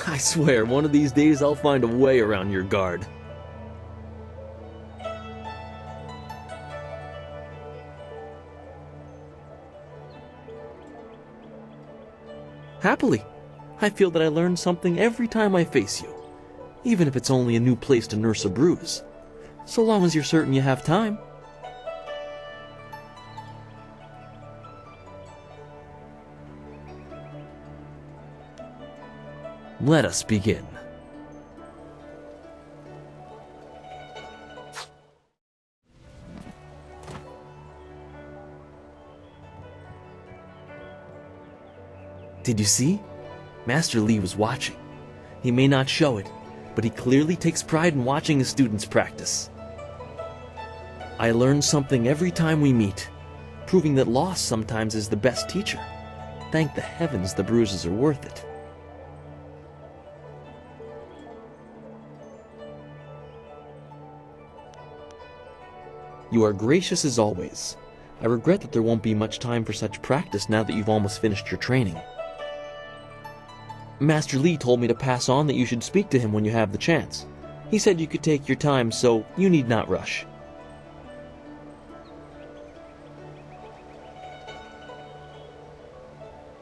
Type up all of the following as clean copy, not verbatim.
I swear, one of these days I'll find a way around your guard. Happily. I feel that I learn something every time I face you, even if it's only a new place to nurse a bruise, so long as you're certain you have time. Let us begin. Did you see? Master Li was watching. He may not show it, but he clearly takes pride in watching his students practice. I learn something every time we meet, proving that loss sometimes is the best teacher. Thank the heavens the bruises are worth it. You are gracious as always. I regret that there won't be much time for such practice now that you've almost finished your training. Master Li told me to pass on that you should speak to him when you have the chance. He said you could take your time, so you need not rush.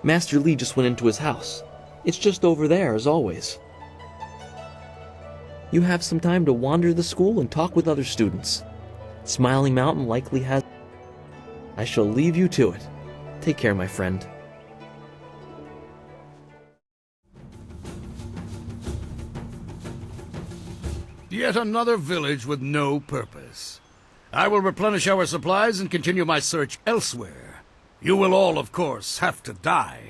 Master Li just went into his house. It's just over there, as always. You have some time to wander the school and talk with other students. Smiling Mountain likely has... I shall leave you to it. Take care, my friend. Yet another village with no purpose. I will replenish our supplies and continue my search elsewhere. You will all, of course, have to die.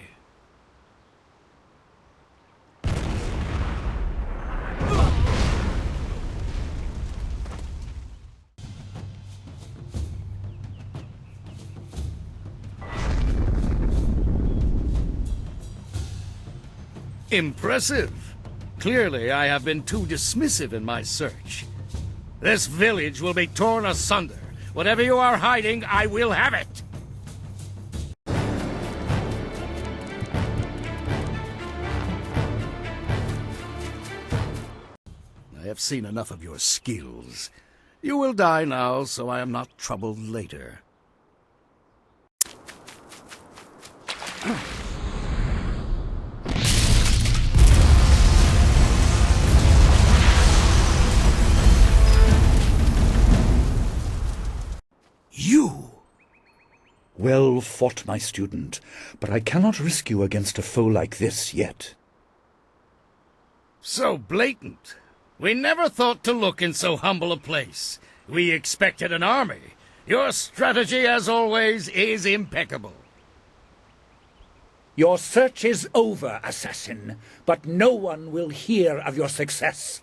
Impressive. Clearly, I have been too dismissive in my search. This village will be torn asunder. Whatever you are hiding, I will have it. I have seen enough of your skills. You will die now, so I am not troubled later. You! Well fought, my student, but I cannot risk you against a foe like this yet. So blatant. We never thought to look in so humble a place. We expected an army. Your strategy, as always, is impeccable. Your search is over, assassin, but no one will hear of your success.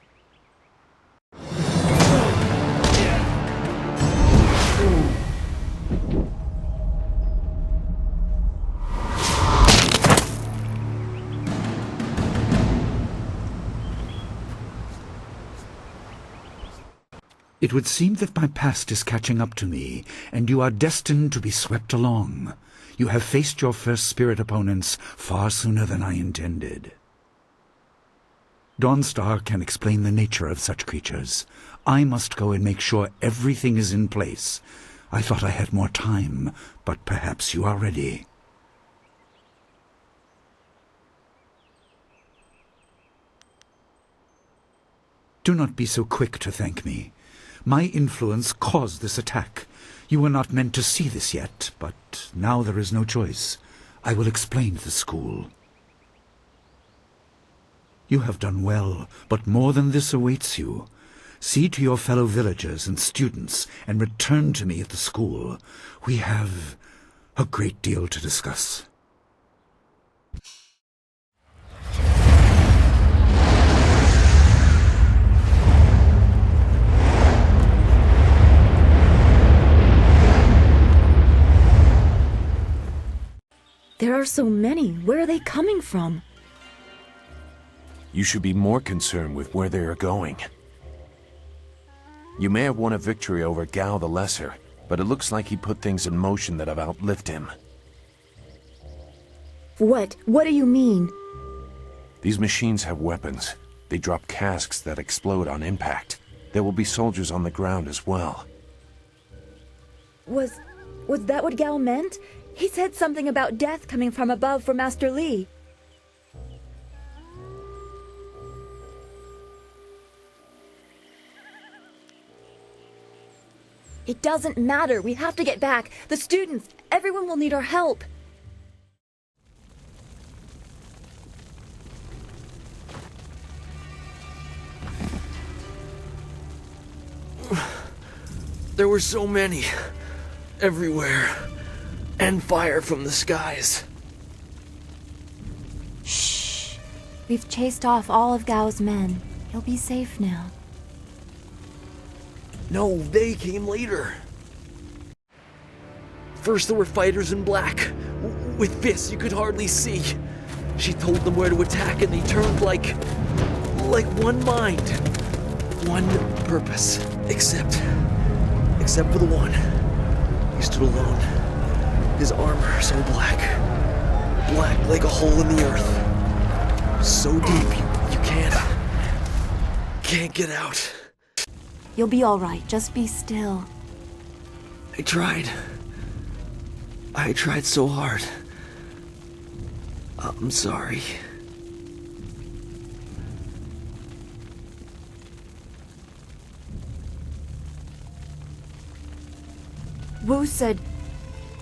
It would seem that my past is catching up to me, and you are destined to be swept along. You have faced your first spirit opponents far sooner than I intended. Dawnstar can explain the nature of such creatures. I must go and make sure everything is in place. I thought I had more time, but perhaps you are ready. Do not be so quick to thank me. My influence caused this attack. You were not meant to see this yet, but now there is no choice. I will explain the school. You have done well, but more than this awaits you. See to your fellow villagers and students, and return to me at the school. We have a great deal to discuss. There are so many. Where are they coming from? You should be more concerned with where they are going. You may have won a victory over Gao the Lesser, but it looks like he put things in motion that have outlived him. What? What do you mean? These machines have weapons. They drop casks that explode on impact. There will be soldiers on the ground as well. Was that what Gao meant? He said something about death coming from above for Master Li. It doesn't matter. We have to get back. The students, everyone will need our help. There were so many. Everywhere. And fire from the skies. Shh. We've chased off all of Gao's men. He'll be safe now. No, they came later. First there were fighters in black, with fists you could hardly see. She told them where to attack and they turned like one mind. One purpose. Except for the one. He stood alone. His armor so black. Black like a hole in the earth. So deep you can't get out. You'll be all right. Just be still. I tried so hard. I'm sorry. Wu said...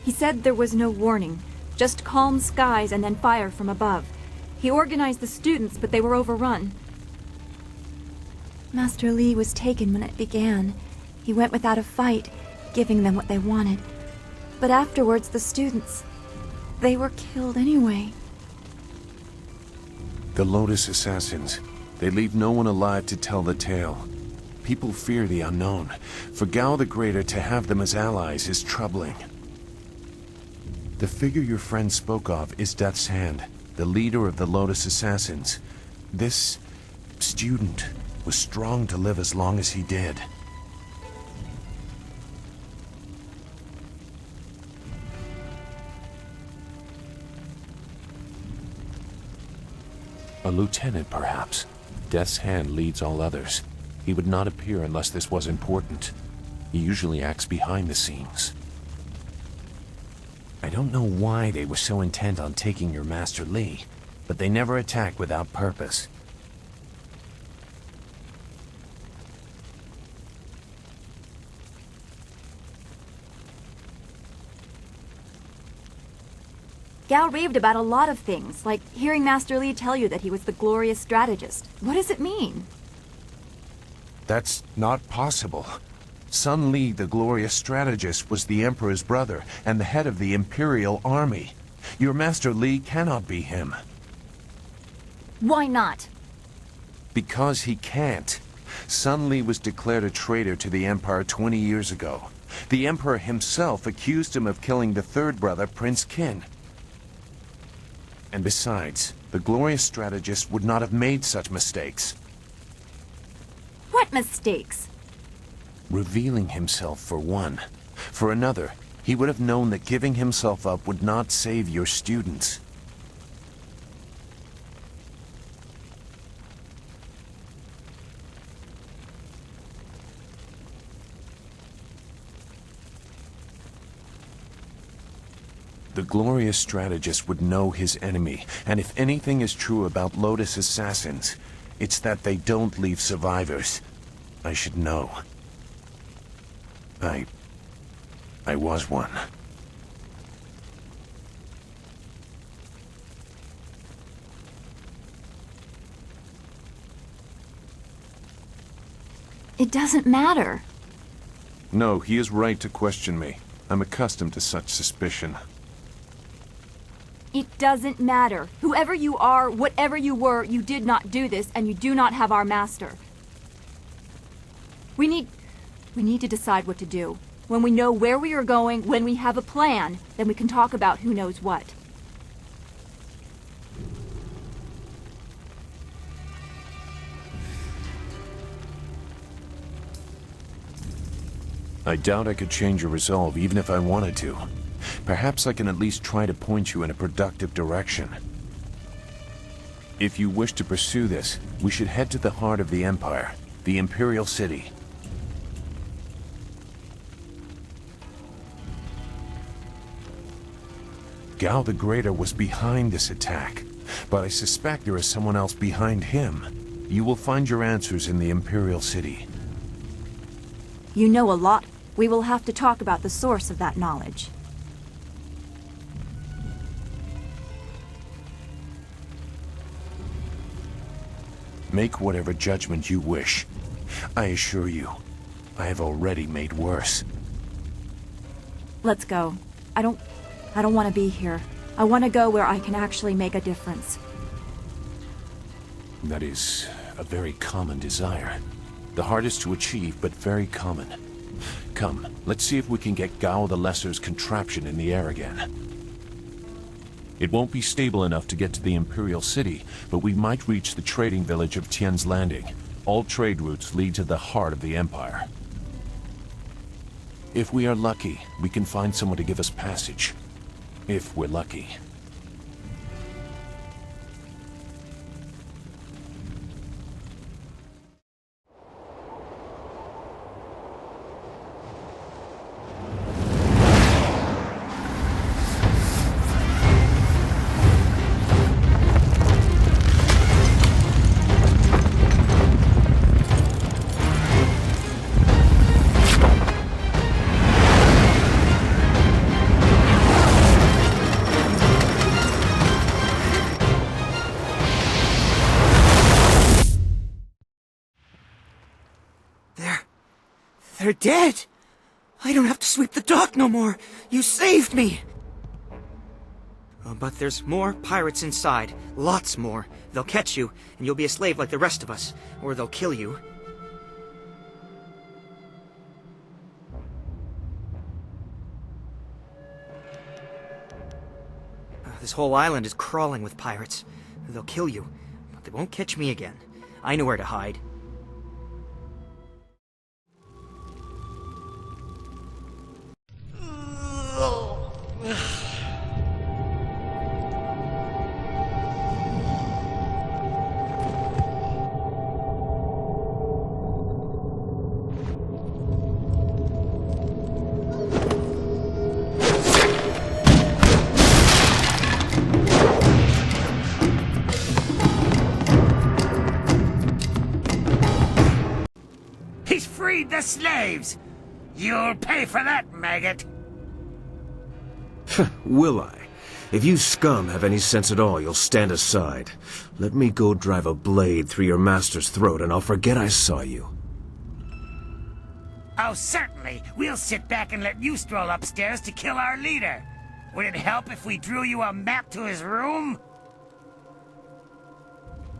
He said there was no warning. Just calm skies and then fire from above. He organized the students, but they were overrun. Master Li was taken when it began. He went without a fight, giving them what they wanted. But afterwards, the students... they were killed anyway. The Lotus Assassins. They leave no one alive to tell the tale. People fear the unknown. For Gao the Greater to have them as allies is troubling. The figure your friend spoke of is Death's Hand, the leader of the Lotus Assassins. This student was strong to live as long as he did. A lieutenant, perhaps. Death's Hand leads all others. He would not appear unless this was important. He usually acts behind the scenes. I don't know why they were so intent on taking your Master Li, but they never attack without purpose. Gao raved about a lot of things, like hearing Master Li tell you that he was the glorious strategist. What does it mean? That's not possible. Sun Li, the glorious strategist, was the Emperor's brother and the head of the Imperial Army. Your Master Li cannot be him. Why not? Because he can't. Sun Li was declared a traitor to the Empire 20 years ago. The Emperor himself accused him of killing the third brother, Prince Qin. And besides, the glorious strategist would not have made such mistakes. What mistakes? Revealing himself, for one. For another, he would have known that giving himself up would not save your students. The glorious strategist would know his enemy, and if anything is true about Lotus Assassins, it's that they don't leave survivors. I should know. I was one. It doesn't matter. No, he is right to question me. I'm accustomed to such suspicion. It doesn't matter. Whoever you are, whatever you were, you did not do this, and you do not have our master. We need to decide what to do. When we know where we are going, when we have a plan, then we can talk about who knows what. I doubt I could change your resolve even if I wanted to. Perhaps I can at least try to point you in a productive direction. If you wish to pursue this, we should head to the heart of the Empire, the Imperial City. Gao the Greater was behind this attack, but I suspect there is someone else behind him. You will find your answers in the Imperial City. You know a lot. We will have to talk about the source of that knowledge. Make whatever judgment you wish. I assure you, I have already made worse. Let's go. I don't want to be here. I want to go where I can actually make a difference. That is a very common desire. The hardest to achieve, but very common. Come, let's see if we can get Gao the Lesser's contraption in the air again. It won't be stable enough to get to the Imperial City, but we might reach the trading village of Tian's Landing. All trade routes lead to the heart of the Empire. If we are lucky, we can find someone to give us passage. If we're lucky. They're dead! I don't have to sweep the dock no more! You saved me! But there's more pirates inside. Lots more. They'll catch you, and you'll be a slave like the rest of us. Or they'll kill you. This whole island is crawling with pirates. They'll kill you, but they won't catch me again. I know where to hide. He's freed the slaves! You'll pay for that, maggot! Will I? If you scum have any sense at all, you'll stand aside. Let me go drive a blade through your master's throat and I'll forget I saw you. Oh, certainly. We'll sit back and let you stroll upstairs to kill our leader. Would it help if we drew you a map to his room?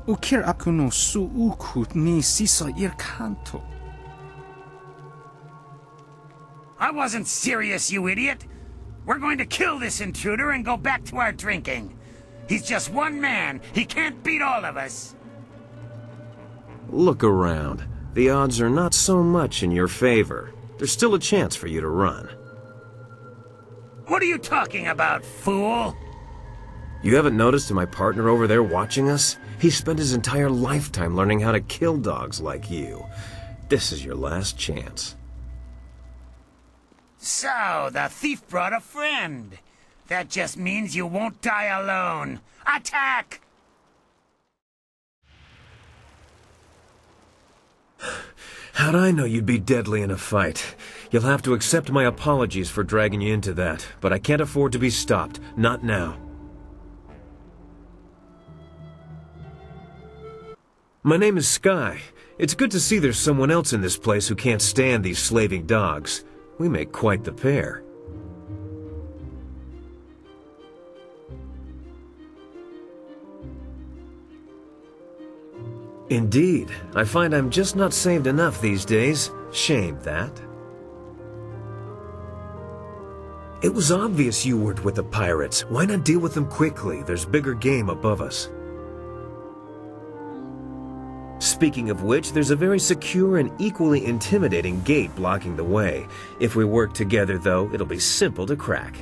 Ukir ako no suukut ni sisa irkanto. I wasn't serious, you idiot. We're going to kill this intruder and go back to our drinking. He's just one man. He can't beat all of us. Look around. The odds are not so much in your favor. There's still a chance for you to run. What are you talking about, fool? You haven't noticed my partner over there watching us? He spent his entire lifetime learning how to kill dogs like you. This is your last chance. So, the thief brought a friend. That just means you won't die alone. Attack! How'd I know you'd be deadly in a fight? You'll have to accept my apologies for dragging you into that, but I can't afford to be stopped. Not now. My name is Skye. It's good to see there's someone else in this place who can't stand these slaving dogs. We make quite the pair. Indeed. I find I'm just not saved enough these days. Shame, that. It was obvious you weren't with the pirates. Why not deal with them quickly? There's bigger game above us. Speaking of which, there's a very secure and equally intimidating gate blocking the way. If we work together, though, it'll be simple to crack.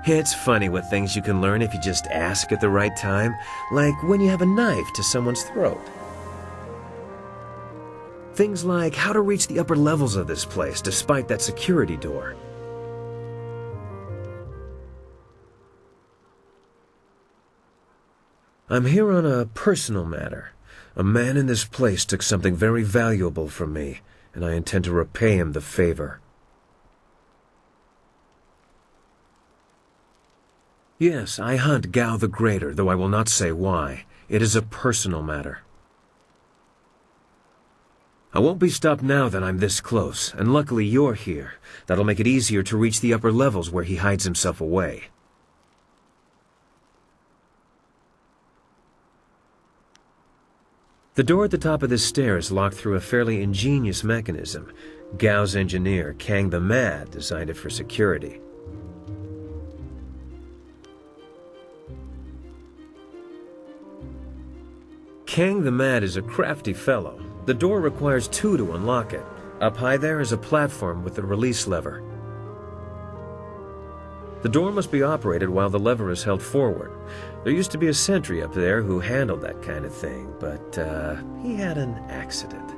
It's funny what things you can learn if you just ask at the right time, like when you have a knife to someone's throat. Things like how to reach the upper levels of this place despite that security door. I'm here on a personal matter. A man in this place took something very valuable from me, and I intend to repay him the favor. Yes, I hunt Gao the Greater, though I will not say why. It is a personal matter. I won't be stopped now that I'm this close, and luckily you're here. That'll make it easier to reach the upper levels where he hides himself away. The door at the top of this stair is locked through a fairly ingenious mechanism. Gao's engineer, Kang the Mad, designed it for security. Kang the Mad is a crafty fellow. The door requires 2 to unlock it. Up high there is a platform with a release lever. The door must be operated while the lever is held forward. There used to be a sentry up there who handled that kind of thing, but he had an accident.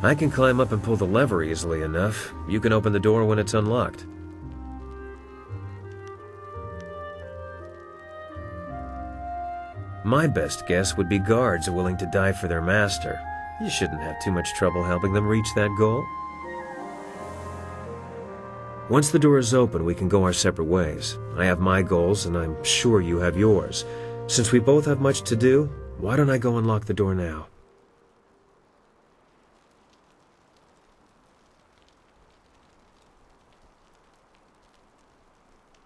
I can climb up and pull the lever easily enough. You can open the door when it's unlocked. My best guess would be guards willing to die for their master. You shouldn't have too much trouble helping them reach that goal. Once the door is open, we can go our separate ways. I have my goals, and I'm sure you have yours. Since we both have much to do, why don't I go unlock the door now?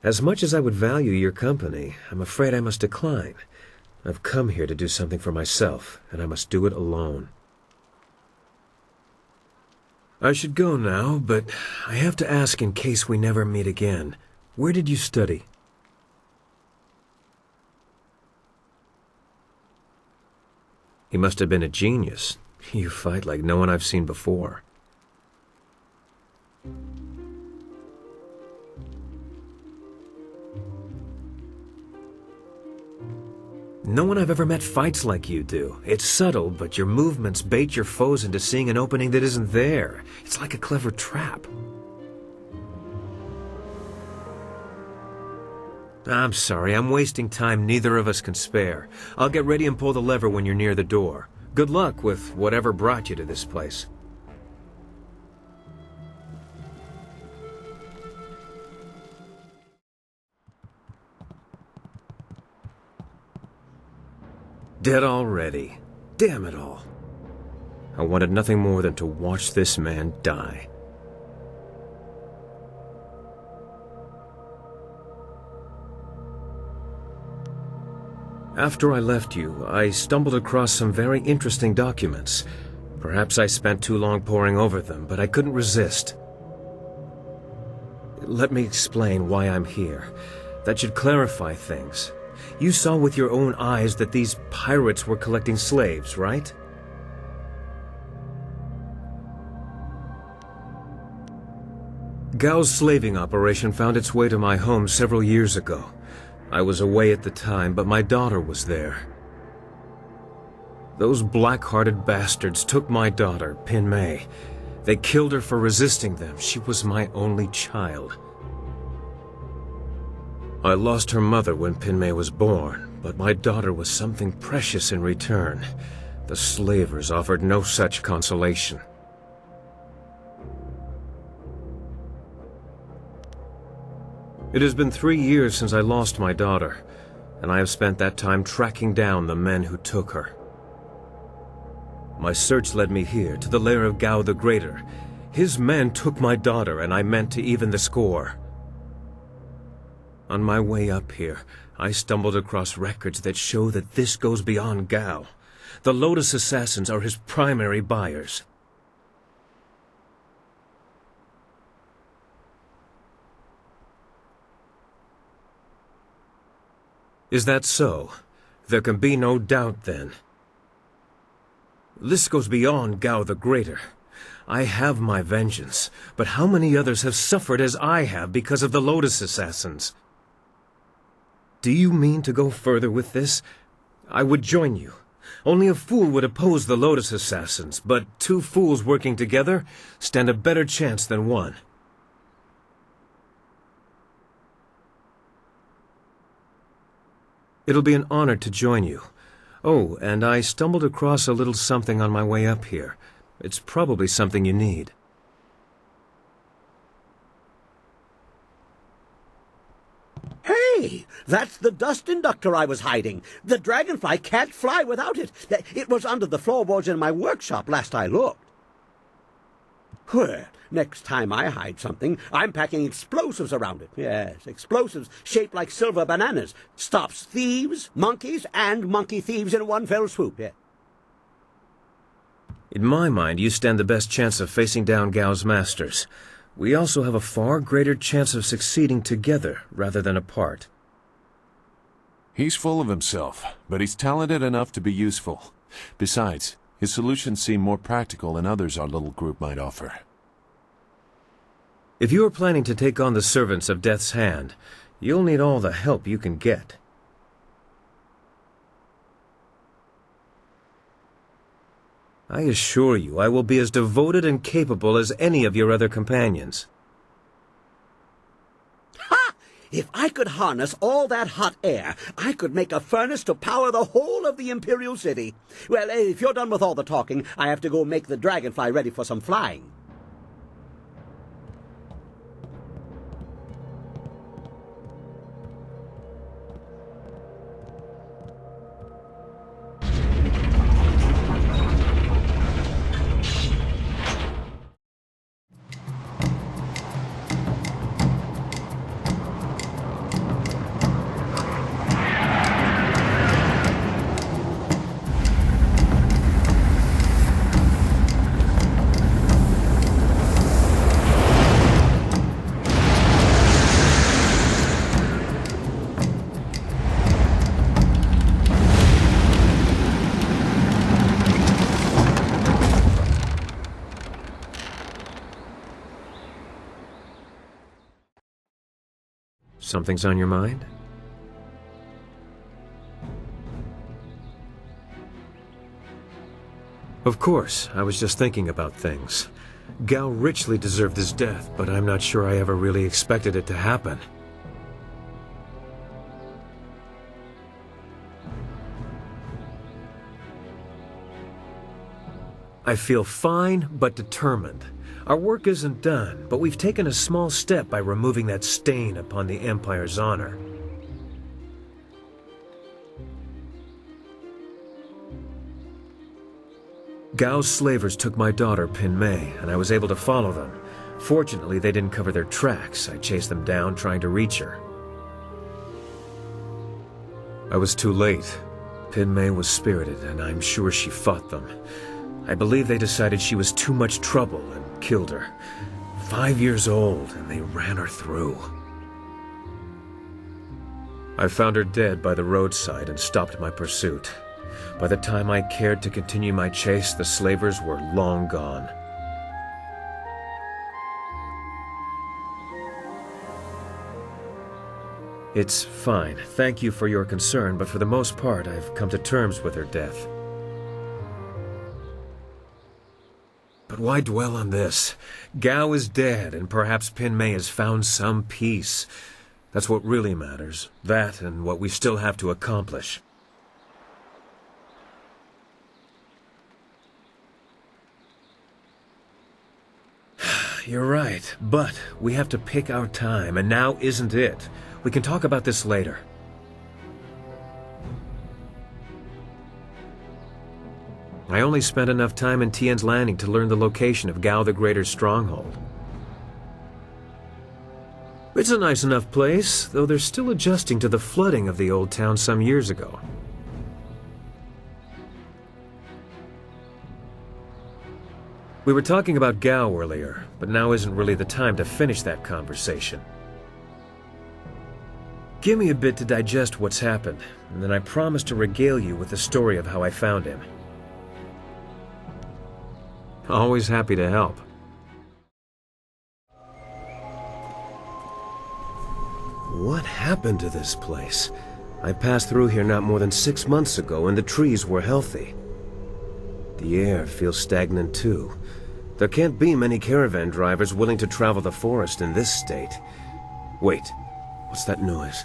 As much as I would value your company, I'm afraid I must decline. I've come here to do something for myself, and I must do it alone. I should go now, but I have to ask in case we never meet again. Where did you study? He must have been a genius. You fight like no one I've seen before. No one I've ever met fights like you do. It's subtle, but your movements bait your foes into seeing an opening that isn't there. It's like a clever trap. I'm sorry, I'm wasting time neither of us can spare. I'll get ready and pull the lever when you're near the door. Good luck with whatever brought you to this place. Dead already. Damn it all. I wanted nothing more than to watch this man die. After I left you, I stumbled across some very interesting documents. Perhaps I spent too long poring over them, but I couldn't resist. Let me explain why I'm here. That should clarify things. You saw with your own eyes that these pirates were collecting slaves, right? Gao's slaving operation found its way to my home several years ago. I was away at the time, but my daughter was there. Those black-hearted bastards took my daughter, Pin Mei. They killed her for resisting them. She was my only child. I lost her mother when Pin Mei was born, but my daughter was something precious in return. The slavers offered no such consolation. It has been 3 years since I lost my daughter, and I have spent that time tracking down the men who took her. My search led me here, to the lair of Gao the Greater. His men took my daughter, and I meant to even the score. On my way up here, I stumbled across records that show that this goes beyond Gao. The Lotus Assassins are his primary buyers. Is that so? There can be no doubt then. This goes beyond Gao the Greater. I have my vengeance, but how many others have suffered as I have because of the Lotus Assassins? Do you mean to go further with this? I would join you. Only a fool would oppose the Lotus Assassins, but two fools working together stand a better chance than one. It'll be an honor to join you. Oh, and I stumbled across a little something on my way up here. It's probably something you need. Hey, that's the dust inductor I was hiding. The dragonfly can't fly without it. It was under the floorboards in my workshop last I looked. Well, next time I hide something, I'm packing explosives around it. Yes, explosives shaped like silver bananas. Stops thieves, monkeys, and monkey thieves in one fell swoop. Yeah. In my mind, you stand the best chance of facing down Gao's masters. We also have a far greater chance of succeeding together rather than apart. He's full of himself, but he's talented enough to be useful. Besides, his solutions seem more practical than others our little group might offer. If you are planning to take on the servants of Death's Hand, you'll need all the help you can get. I assure you, I will be as devoted and capable as any of your other companions. Ha! If I could harness all that hot air, I could make a furnace to power the whole of the Imperial City. Well, if you're done with all the talking, I have to go make the dragonfly ready for some flying. Something's on your mind? Of course, I was just thinking about things. Gao richly deserved his death, but I'm not sure I ever really expected it to happen. I feel fine, but determined. Our work isn't done, but we've taken a small step by removing that stain upon the Empire's honor. Gao's slavers took my daughter, Pin Mei, and I was able to follow them. Fortunately, they didn't cover their tracks. I chased them down, trying to reach her. I was too late. Pin Mei was spirited, and I'm sure she fought them. I believe they decided she was too much trouble and killed her. 5 years old, and they ran her through. I found her dead by the roadside and stopped my pursuit. By the time I cared to continue my chase, the slavers were long gone. It's fine. Thank you for your concern, but for the most part, I've come to terms with her death. But why dwell on this? Gao is dead, and perhaps Pin Mei has found some peace. That's what really matters. That and what we still have to accomplish. You're right, but we have to pick our time, and now isn't it. We can talk about this later. I only spent enough time in Tian's Landing to learn the location of Gao the Greater's stronghold. It's a nice enough place, though they're still adjusting to the flooding of the old town some years ago. We were talking about Gao earlier, but now isn't really the time to finish that conversation. Give me a bit to digest what's happened, and then I promise to regale you with the story of how I found him. Always happy to help. What happened to this place? I passed through here not more than 6 months ago, and the trees were healthy. The air feels stagnant too. There can't be many caravan drivers willing to travel the forest in this state. Wait, what's that noise?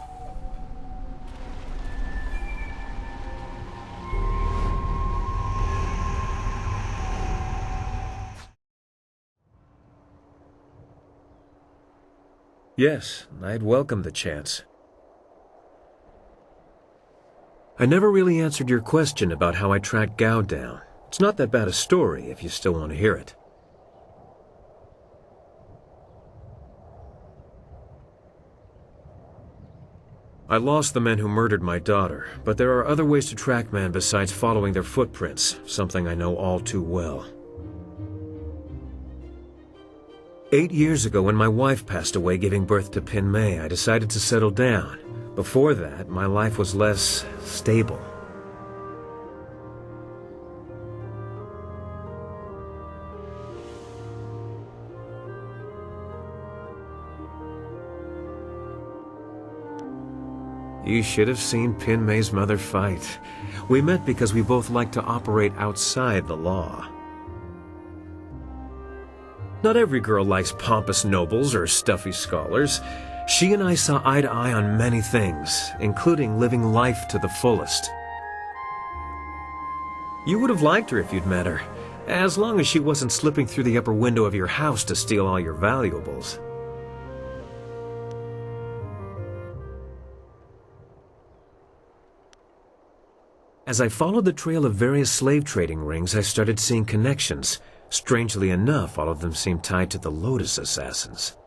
Yes, I'd welcome the chance. I never really answered your question about how I tracked Gao down. It's not that bad a story if you still want to hear it. I lost the men who murdered my daughter, but there are other ways to track men besides following their footprints, something I know all too well. 8 years ago, when my wife passed away giving birth to Pin Mei, I decided to settle down. Before that, my life was less stable. You should have seen Pin Mei's mother fight. We met because we both like to operate outside the law. Not every girl likes pompous nobles or stuffy scholars. She and I saw eye to eye on many things, including living life to the fullest. You would have liked her if you'd met her, as long as she wasn't slipping through the upper window of your house to steal all your valuables. As I followed the trail of various slave trading rings, I started seeing connections. Strangely enough, all of them seemed tied to the Lotus assassins.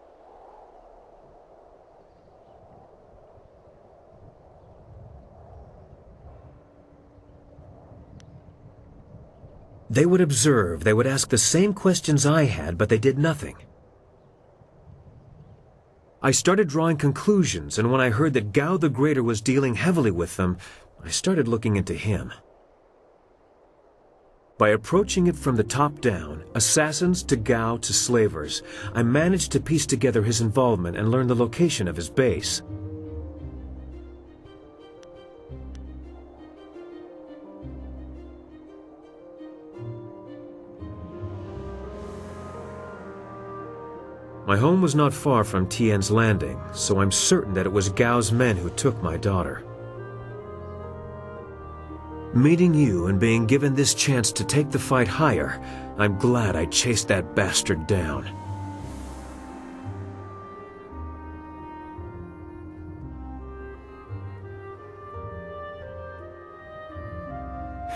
They would observe, they would ask the same questions I had, but they did nothing. I started drawing conclusions, and when I heard that Gao the Greater was dealing heavily with them, I started looking into him. By approaching it from the top down, assassins to Gao to slavers, I managed to piece together his involvement and learn the location of his base. My home was not far from Tian's Landing, so I'm certain that it was Gao's men who took my daughter. Meeting you and being given this chance to take the fight higher, I'm glad I chased that bastard down.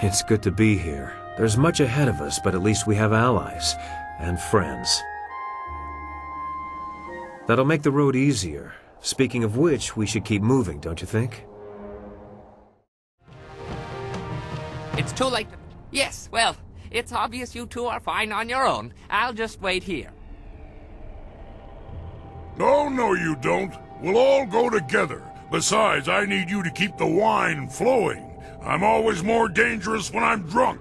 It's good to be here. There's much ahead of us, but at least we have allies and friends. That'll make the road easier. Speaking of which, we should keep moving, don't you think? It's too late. Yes, well, it's obvious you two are fine on your own. I'll just wait here. No, you don't. We'll all go together. Besides, I need you to keep the wine flowing. I'm always more dangerous when I'm drunk.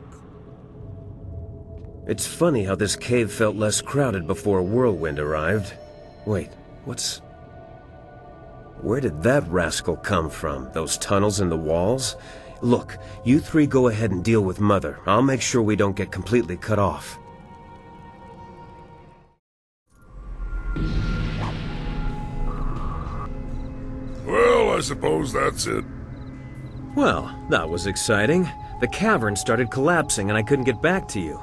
It's funny how this cave felt less crowded before a whirlwind arrived. Wait, where did that rascal come from? Those tunnels in the walls? Look, you three go ahead and deal with Mother. I'll make sure we don't get completely cut off. Well, I suppose that's it. Well, that was exciting. The cavern started collapsing and I couldn't get back to you.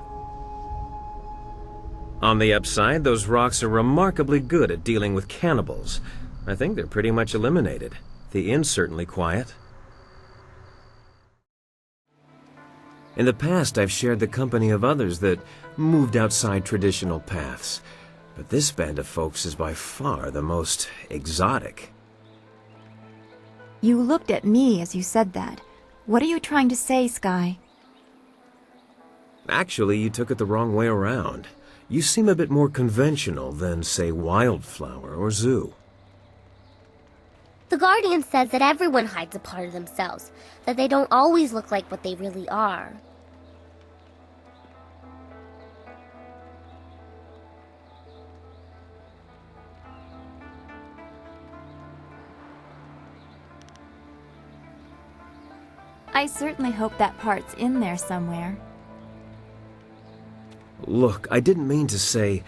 On the upside, those rocks are remarkably good at dealing with cannibals. I think they're pretty much eliminated. The inn's certainly quiet. In the past, I've shared the company of others that moved outside traditional paths. But this band of folks is by far the most exotic. You looked at me as you said that. What are you trying to say, Skye? Actually, you took it the wrong way around. You seem a bit more conventional than, say, Wildflower or Zoo. The Guardian says that everyone hides a part of themselves, that they don't always look like what they really are. I certainly hope that part's in there somewhere. Look, I didn't mean to say...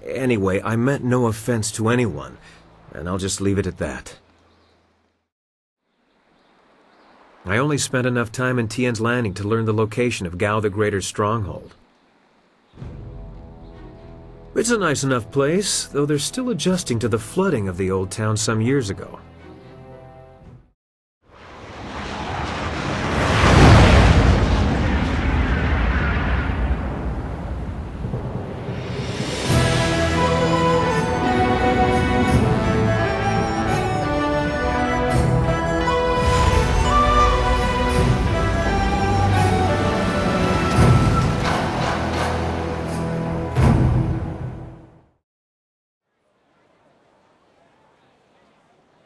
Anyway, I meant no offense to anyone, and I'll just leave it at that. I only spent enough time in Tien's Landing to learn the location of Gao the Greater's stronghold. It's a nice enough place, though they're still adjusting to the flooding of the old town some years ago.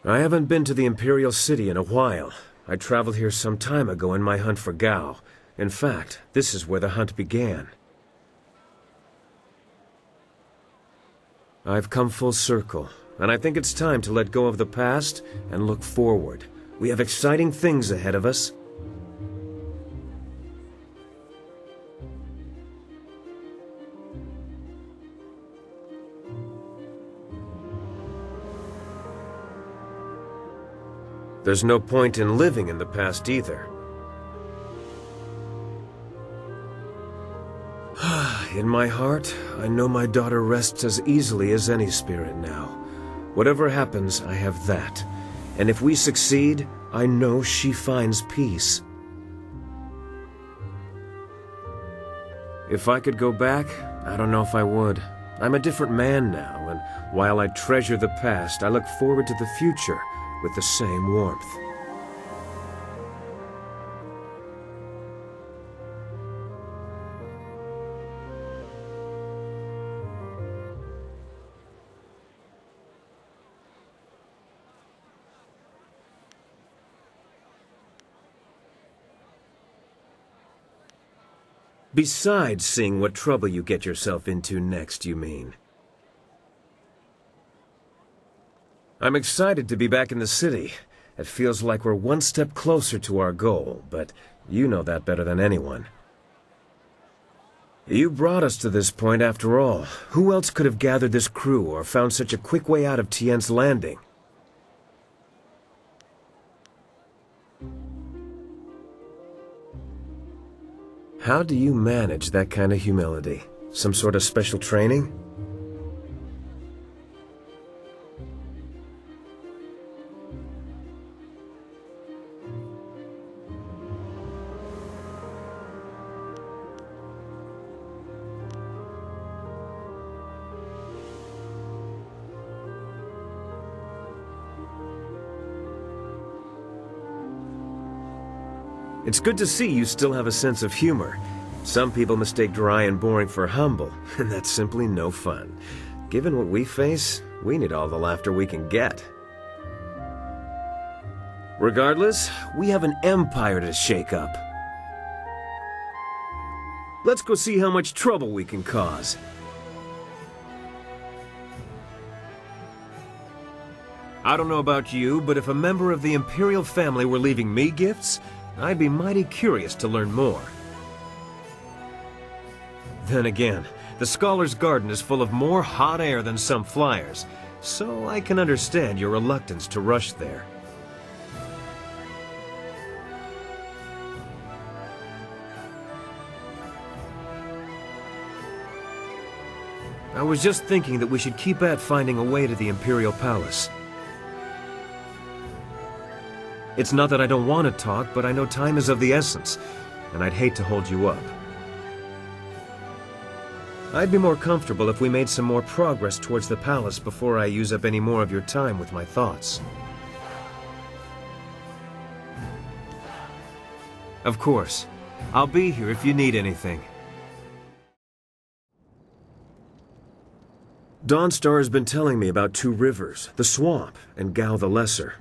I haven't been to the Imperial City in a while. I traveled here some time ago in my hunt for Gao. In fact, this is where the hunt began. I've come full circle, and I think it's time to let go of the past and look forward. We have exciting things ahead of us. There's no point in living in the past either. In my heart, I know my daughter rests as easily as any spirit now. Whatever happens, I have that. And if we succeed, I know she finds peace. If I could go back, I don't know if I would. I'm a different man now, and while I treasure the past, I look forward to the future with the same warmth. Besides seeing what trouble you get yourself into next, you mean? I'm excited to be back in the city. It feels like we're one step closer to our goal, but you know that better than anyone. You brought us to this point after all. Who else could have gathered this crew or found such a quick way out of Tien's Landing? How do you manage that kind of humility? Some sort of special training? It's good to see you still have a sense of humor. Some people mistake dry and boring for humble, and that's simply no fun. Given what we face, we need all the laughter we can get. Regardless, we have an empire to shake up. Let's go see how much trouble we can cause. I don't know about you, but if a member of the Imperial family were leaving me gifts, I'd be mighty curious to learn more. Then again, the Scholar's Garden is full of more hot air than some flyers, so I can understand your reluctance to rush there. I was just thinking that we should keep at finding a way to the Imperial Palace. It's not that I don't want to talk, but I know time is of the essence, and I'd hate to hold you up. I'd be more comfortable if we made some more progress towards the palace before I use up any more of your time with my thoughts. Of course. I'll be here if you need anything. Dawnstar has been telling me about Two Rivers, the Swamp, and Gao the Lesser.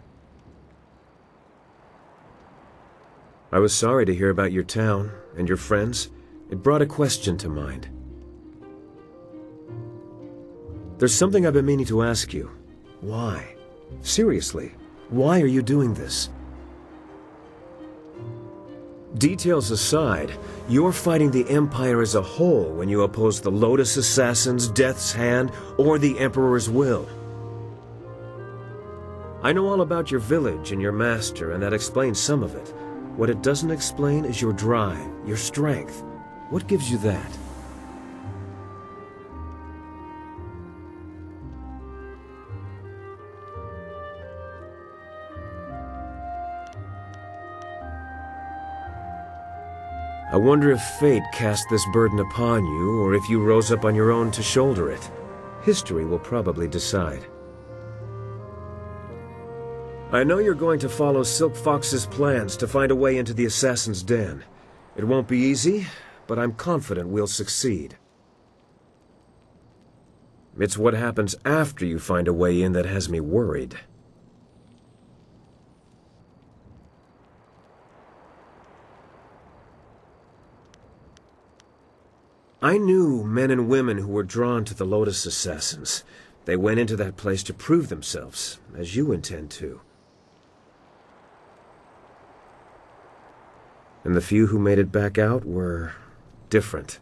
I was sorry to hear about your town and your friends. It brought a question to mind. There's something I've been meaning to ask you. Why? Seriously, why are you doing this? Details aside, you're fighting the Empire as a whole when you oppose the Lotus Assassins, Death's Hand, or the Emperor's will. I know all about your village and your master, and that explains some of it. What it doesn't explain is your drive, your strength. What gives you that? I wonder if fate cast this burden upon you, or if you rose up on your own to shoulder it. History will probably decide. I know you're going to follow Silk Fox's plans to find a way into the Assassin's Den. It won't be easy, but I'm confident we'll succeed. It's what happens after you find a way in that has me worried. I knew men and women who were drawn to the Lotus Assassins. They went into that place to prove themselves, as you intend to. And the few who made it back out were different.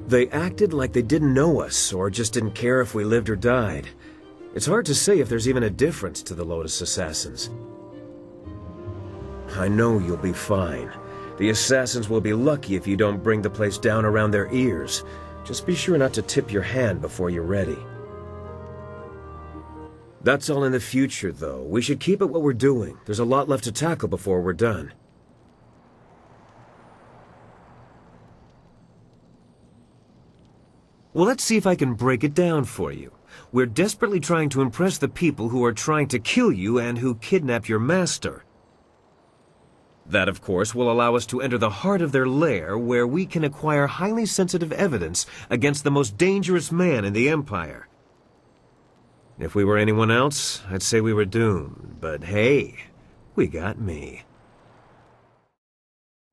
They acted like they didn't know us, or just didn't care if we lived or died. It's hard to say if there's even a difference to the Lotus Assassins. I know you'll be fine. The Assassins will be lucky if you don't bring the place down around their ears. Just be sure not to tip your hand before you're ready. That's all in the future, though. We should keep at what we're doing. There's a lot left to tackle before we're done. Well, let's see if I can break it down for you. We're desperately trying to impress the people who are trying to kill you and who kidnap your master. That, of course, will allow us to enter the heart of their lair, where we can acquire highly sensitive evidence against the most dangerous man in the Empire. If we were anyone else, I'd say we were doomed. But hey, we got me.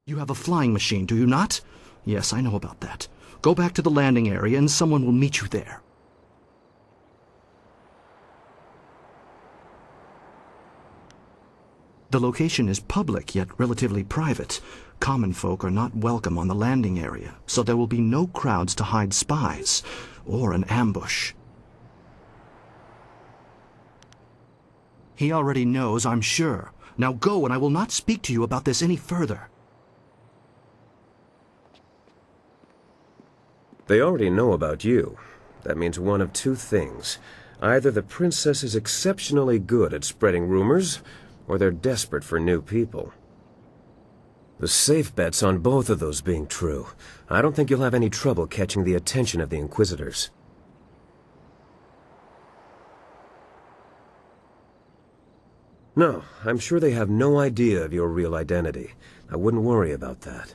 You have a flying machine, do you not? Yes, I know about that. Go back to the landing area and someone will meet you there. The location is public, yet relatively private. Common folk are not welcome on the landing area, so there will be no crowds to hide spies, or an ambush. He already knows, I'm sure. Now go, and I will not speak to you about this any further. They already know about you. That means one of two things. Either the princess is exceptionally good at spreading rumors, or they're desperate for new people. The safe bet's on both of those being true. I don't think you'll have any trouble catching the attention of the Inquisitors. No, I'm sure they have no idea of your real identity. I wouldn't worry about that.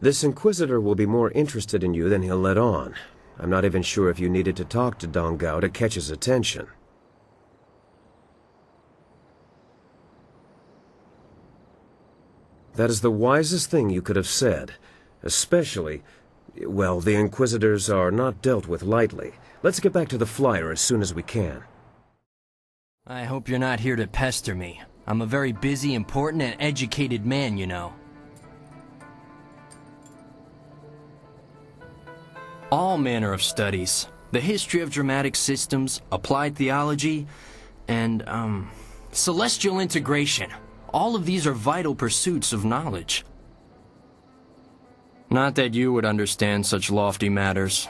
This Inquisitor will be more interested in you than he'll let on. I'm not even sure if you needed to talk to Dong Gao to catch his attention. That is the wisest thing you could have said. Especially, well, the Inquisitors are not dealt with lightly. Let's get back to the flyer as soon as we can. I hope you're not here to pester me. I'm a very busy, important, and educated man, you know. All manner of studies. The history of dramatic systems, applied theology, and, celestial integration. All of these are vital pursuits of knowledge. Not that you would understand such lofty matters.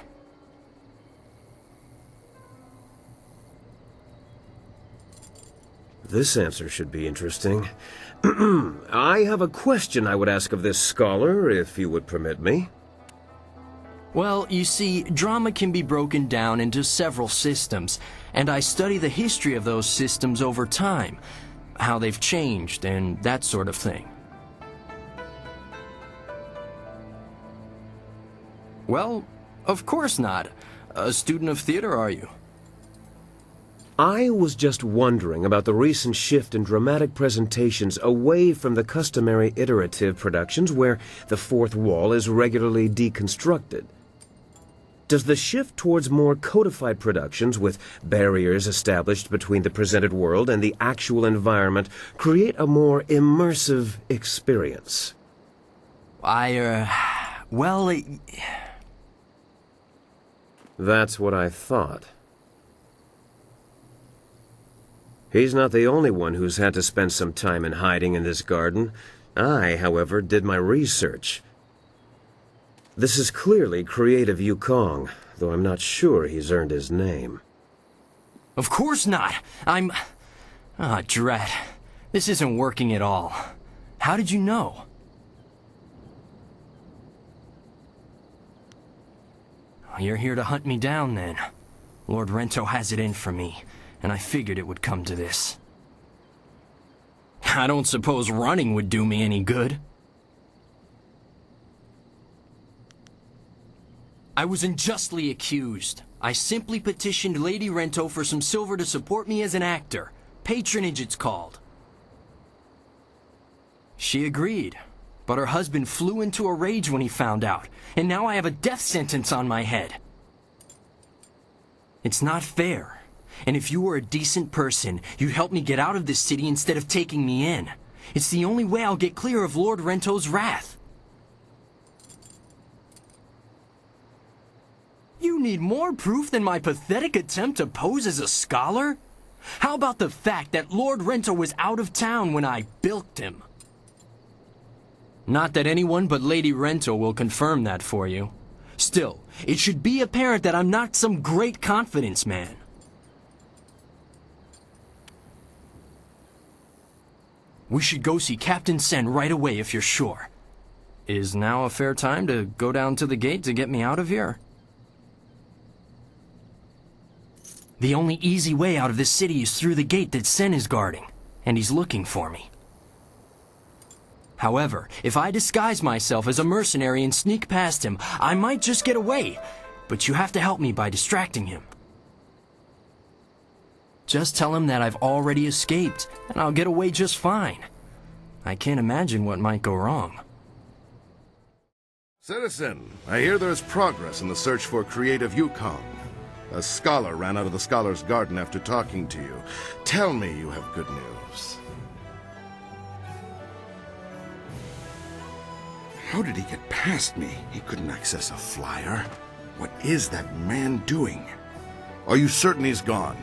This answer should be interesting. I have a question I would ask of this scholar, if you would permit me. Well, you see, drama can be broken down into several systems, and I study the history of those systems over time. How they've changed, and that sort of thing. Well, of course not. A student of theater, are you? I was just wondering about the recent shift in dramatic presentations away from the customary iterative productions where the fourth wall is regularly deconstructed. Does the shift towards more codified productions with barriers established between the presented world and the actual environment create a more immersive experience? That's what I thought. He's not the only one who's had to spend some time in hiding in this garden. I, however, did my research. This is clearly creative Yukong, though I'm not sure he's earned his name. Of course not! Drat. This isn't working at all. How did you know? You're here to hunt me down, then. Lord Rento has it in for me, and I figured it would come to this. I don't suppose running would do me any good. I was unjustly accused. I simply petitioned Lady Rento for some silver to support me as an actor. Patronage, it's called. She agreed, but her husband flew into a rage when he found out, and now I have a death sentence on my head. It's not fair. And if you were a decent person, you'd help me get out of this city instead of taking me in. It's the only way I'll get clear of Lord Rento's wrath. You need more proof than my pathetic attempt to pose as a scholar? How about the fact that Lord Rento was out of town when I bilked him? Not that anyone but Lady Rento will confirm that for you. Still, it should be apparent that I'm not some great confidence man. We should go see Captain Sen right away if you're sure. Is now a fair time to go down to the gate to get me out of here? The only easy way out of this city is through the gate that Sen is guarding, and he's looking for me. However, if I disguise myself as a mercenary and sneak past him, I might just get away, but you have to help me by distracting him. Just tell him that I've already escaped, and I'll get away just fine. I can't imagine what might go wrong. Citizen, I hear there is progress in the search for creative Yukong. A scholar ran out of the Scholar's Garden after talking to you. Tell me you have good news. How did he get past me? He couldn't access a flyer. What is that man doing? Are you certain he's gone?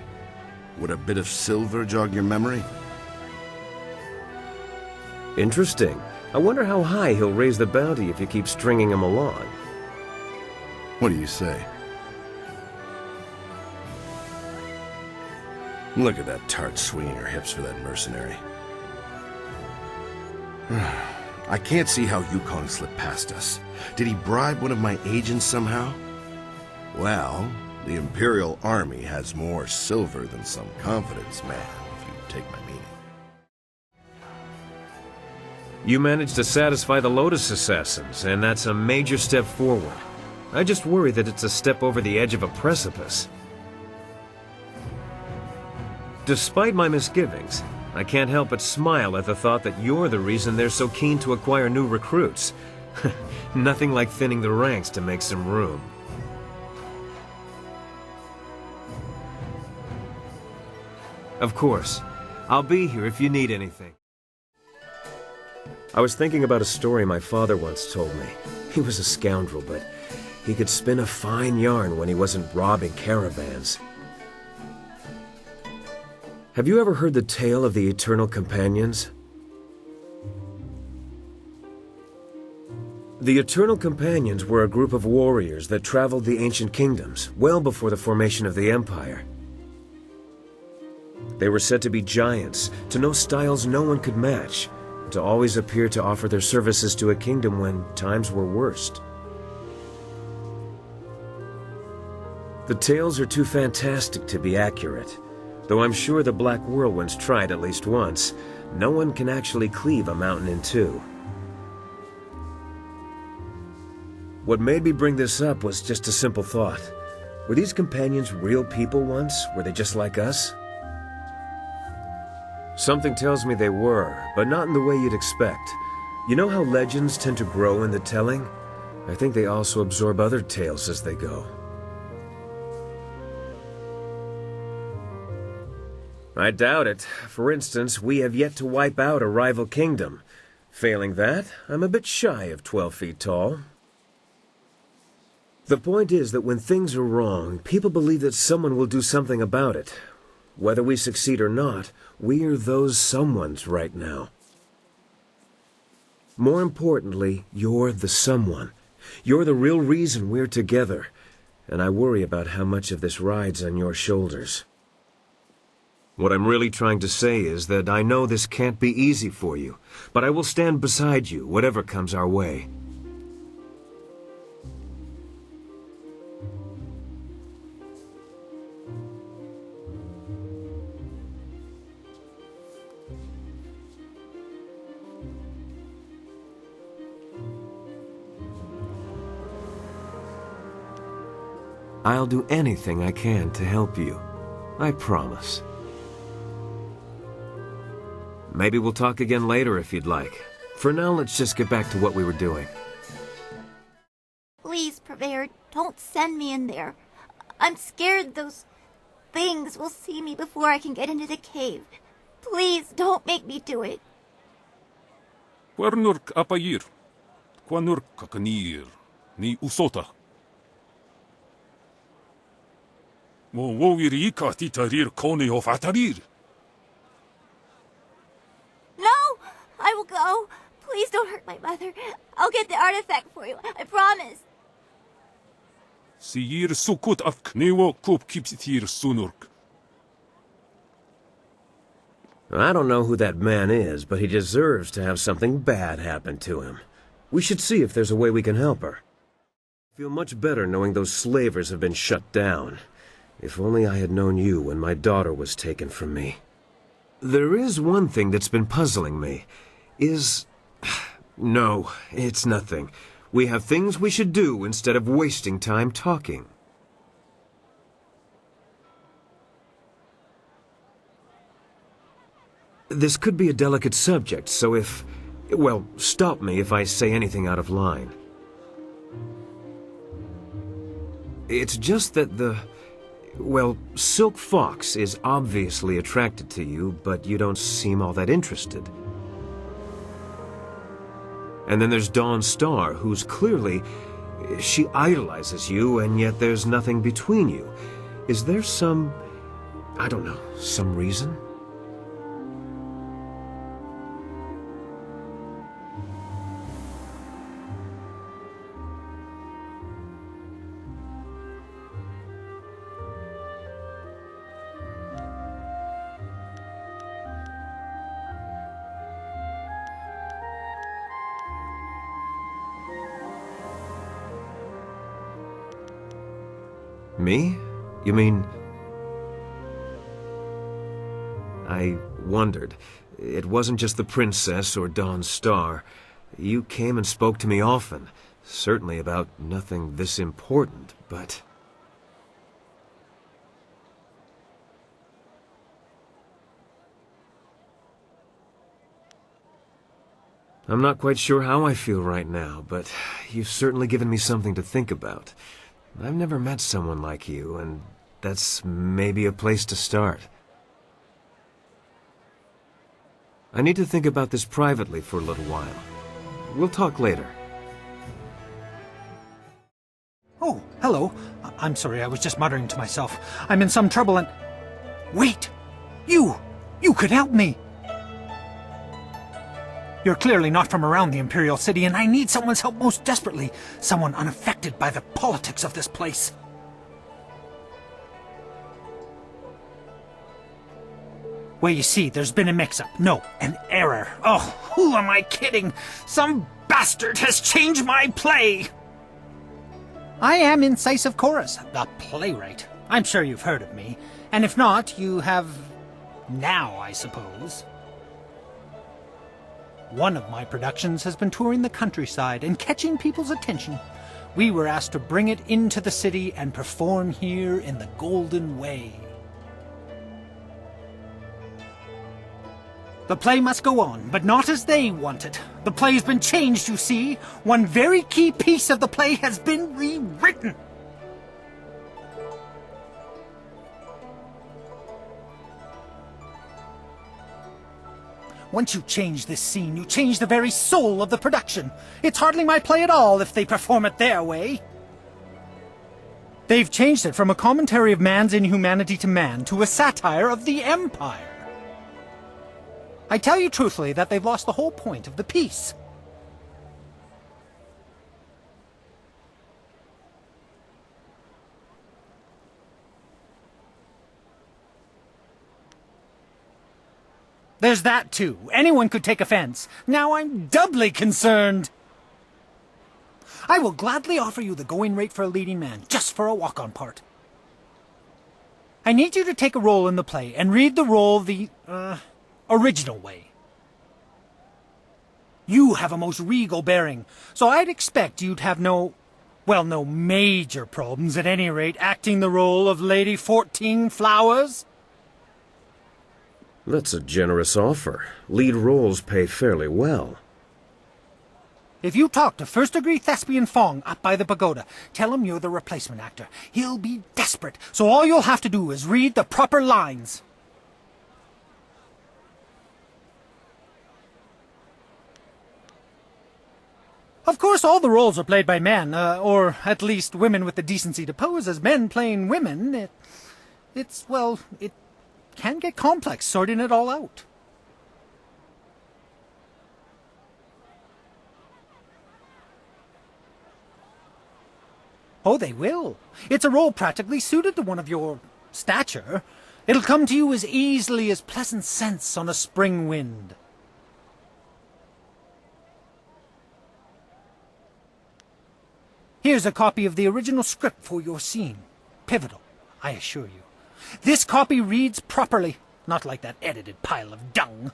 Would a bit of silver jog your memory? Interesting. I wonder how high he'll raise the bounty if you keep stringing him along. What do you say? Look at that tart swinging her hips for that mercenary. I can't see how Yukong slipped past us. Did he bribe one of my agents somehow? Well, the Imperial Army has more silver than some confidence man, if you take my meaning. You managed to satisfy the Lotus Assassins, and that's a major step forward. I just worry that it's a step over the edge of a precipice. Despite my misgivings, I can't help but smile at the thought that you're the reason they're so keen to acquire new recruits. Nothing like thinning the ranks to make some room. Of course, I'll be here if you need anything. I was thinking about a story my father once told me. He was a scoundrel, but he could spin a fine yarn when he wasn't robbing caravans. Have you ever heard the tale of the Eternal Companions? The Eternal Companions were a group of warriors that traveled the ancient kingdoms, well before the formation of the Empire. They were said to be giants, to know styles no one could match, to always appear to offer their services to a kingdom when times were worst. The tales are too fantastic to be accurate. Though I'm sure the Black Whirlwinds tried at least once, no one can actually cleave a mountain in two. What made me bring this up was just a simple thought. Were these companions real people once? Were they just like us? Something tells me they were, but not in the way you'd expect. You know how legends tend to grow in the telling? I think they also absorb other tales as they go. I doubt it. For instance, we have yet to wipe out a rival kingdom. Failing that, I'm a bit shy of 12 feet tall. The point is that when things are wrong, people believe that someone will do something about it. Whether we succeed or not, we are those someones right now. More importantly, you're the someone. You're the real reason we're together. And I worry about how much of this rides on your shoulders. What I'm really trying to say is that I know this can't be easy for you, but I will stand beside you, whatever comes our way. I'll do anything I can to help you. I promise. Maybe we'll talk again later if you'd like. For now, let's just get back to what we were doing. Please, Purveyor, don't send me in there. I'm scared those things will see me before I can get into the cave. Please, don't make me do it. Quernurk apayir. Quanurk kakanir. Ni usota. Wowirika titarir koni of atarir. No! I will go. Please don't hurt my mother. I'll get the artifact for you. I promise. Siyir sukut af knewo kup kipsitir sunurk. I don't know who that man is, but he deserves to have something bad happen to him. We should see if there's a way we can help her. I feel much better knowing those slavers have been shut down. If only I had known you when my daughter was taken from me. There is one thing that's been puzzling me. No, it's nothing. We have things we should do instead of wasting time talking. This could be a delicate subject, so well, stop me if I say anything out of line. It's just that Silk Fox is obviously attracted to you, but you don't seem all that interested. And then there's Dawn Star, who's clearly... she idolizes you, and yet there's nothing between you. Is there some reason? Me? You mean... I wondered. It wasn't just the princess or Dawn Star. You came and spoke to me often. Certainly about nothing this important, but... I'm not quite sure how I feel right now, but you've certainly given me something to think about. I've never met someone like you, and that's maybe a place to start. I need to think about this privately for a little while. We'll talk later. Oh, hello. I'm sorry, I was just muttering to myself. I'm in some trouble and... Wait! You could help me! You're clearly not from around the Imperial City, and I need someone's help most desperately. Someone unaffected by the politics of this place. Well, you see, there's been a mix-up. No, an error. Oh, who am I kidding? Some bastard has changed my play! I am Incisive Chorus, the playwright. I'm sure you've heard of me. And if not, you have... now, I suppose. One of my productions has been touring the countryside and catching people's attention. We were asked to bring it into the city and perform here in the Golden Way. The play must go on, but not as they want it. The play's been changed, you see. One very key piece of the play has been rewritten. Once you change this scene, you change the very soul of the production. It's hardly my play at all if they perform it their way. They've changed it from a commentary of man's inhumanity to man to a satire of the Empire. I tell you truthfully that they've lost the whole point of the piece. There's that, too. Anyone could take offense. Now I'm doubly concerned. I will gladly offer you the going rate for a leading man, just for a walk-on part. I need you to take a role in the play and read the role the, original way. You have a most regal bearing, so I'd expect you'd have no major problems at any rate acting the role of Lady 14 Flowers. That's a generous offer. Lead roles pay fairly well. If you talk to first-degree thespian Fong up by the pagoda, tell him you're the replacement actor. He'll be desperate, so all you'll have to do is read the proper lines. Of course, all the roles are played by men, or at least women with the decency to pose as men playing women. It can get complex sorting it all out. Oh, they will. It's a role practically suited to one of your stature. It'll come to you as easily as pleasant scents on a spring wind. Here's a copy of the original script for your scene. Pivotal, I assure you. This copy reads properly, not like that edited pile of dung.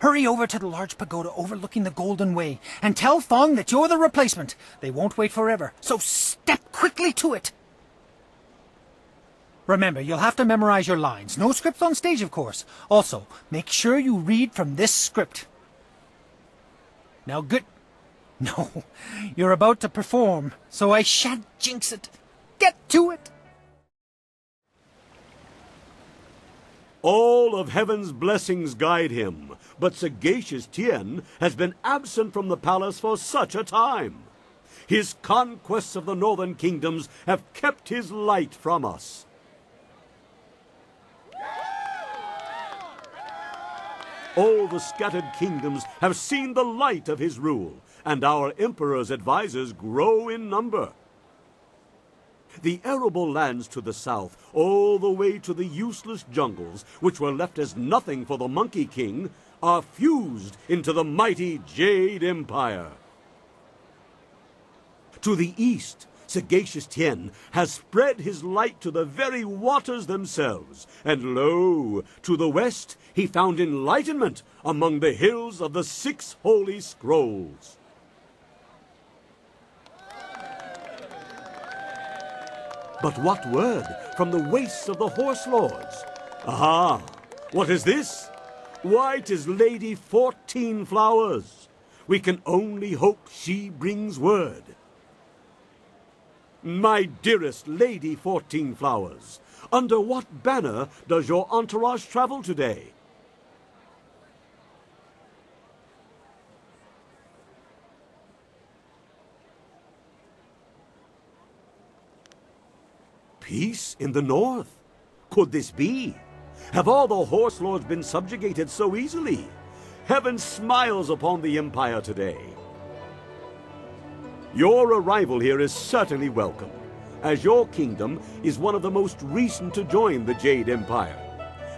Hurry over to the large pagoda overlooking the Golden Way and tell Fong that you're the replacement. They won't wait forever, so step quickly to it. Remember, you'll have to memorize your lines. No script on stage, of course. Also, make sure you read from this script. Now, good... No, you're about to perform, so I shan't jinx it. Get to it! All of heaven's blessings guide him, but sagacious Tien has been absent from the palace for such a time. His conquests of the northern kingdoms have kept his light from us. All the scattered kingdoms have seen the light of his rule, and our emperor's advisors grow in number. The arable lands to the south, all the way to the useless jungles, which were left as nothing for the Monkey King, are fused into the mighty Jade Empire. To the east, sagacious Tien has spread his light to the very waters themselves, and lo, to the west he found enlightenment among the hills of the 6 holy scrolls. But what word from the wastes of the horse lords? Aha! What is this? Why, 'tis Lady 14 Flowers. We can only hope she brings word. My dearest Lady 14 Flowers, under what banner does your entourage travel today? Peace in the north? Could this be? Have all the horse lords been subjugated so easily? Heaven smiles upon the Empire today. Your arrival here is certainly welcome, as your kingdom is one of the most recent to join the Jade Empire.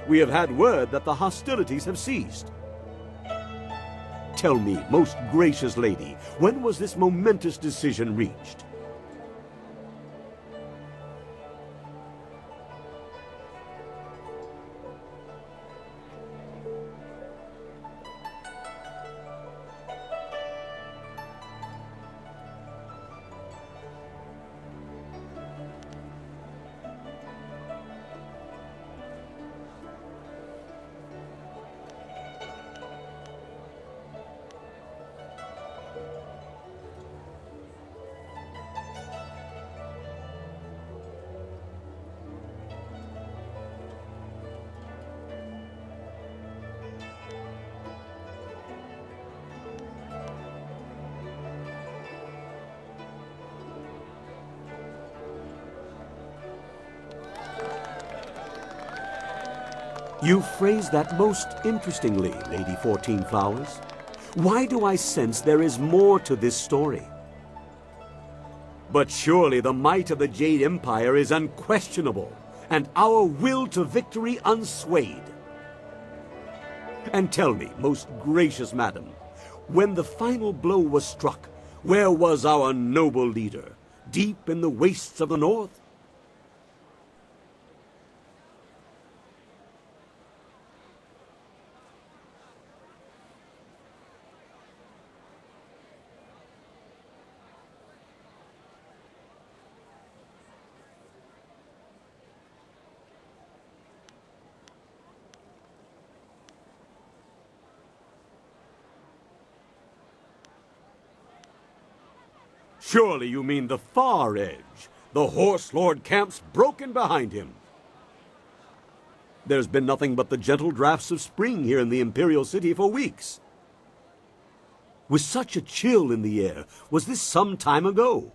We have had word that the hostilities have ceased. Tell me, most gracious lady, when was this momentous decision reached? You phrased that most interestingly, Lady 14 Flowers. Why do I sense there is more to this story? But surely the might of the Jade Empire is unquestionable, and our will to victory unswayed. And tell me, most gracious madam, when the final blow was struck, where was our noble leader? Deep in the wastes of the north? Surely you mean the far edge. The Horse Lord camps broken behind him. There's been nothing but the gentle drafts of spring here in the Imperial City for weeks. With such a chill in the air, was this some time ago?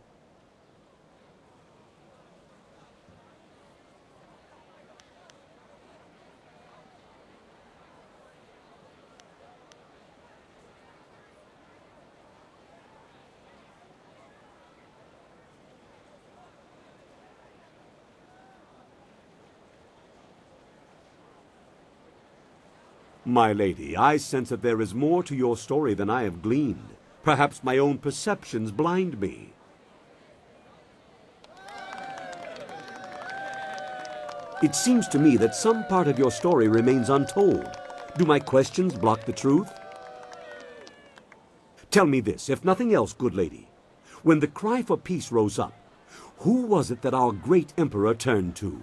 My lady, I sense that there is more to your story than I have gleaned. Perhaps my own perceptions blind me. It seems to me that some part of your story remains untold. Do my questions block the truth? Tell me this, if nothing else, good lady. When the cry for peace rose up, who was it that our great emperor turned to?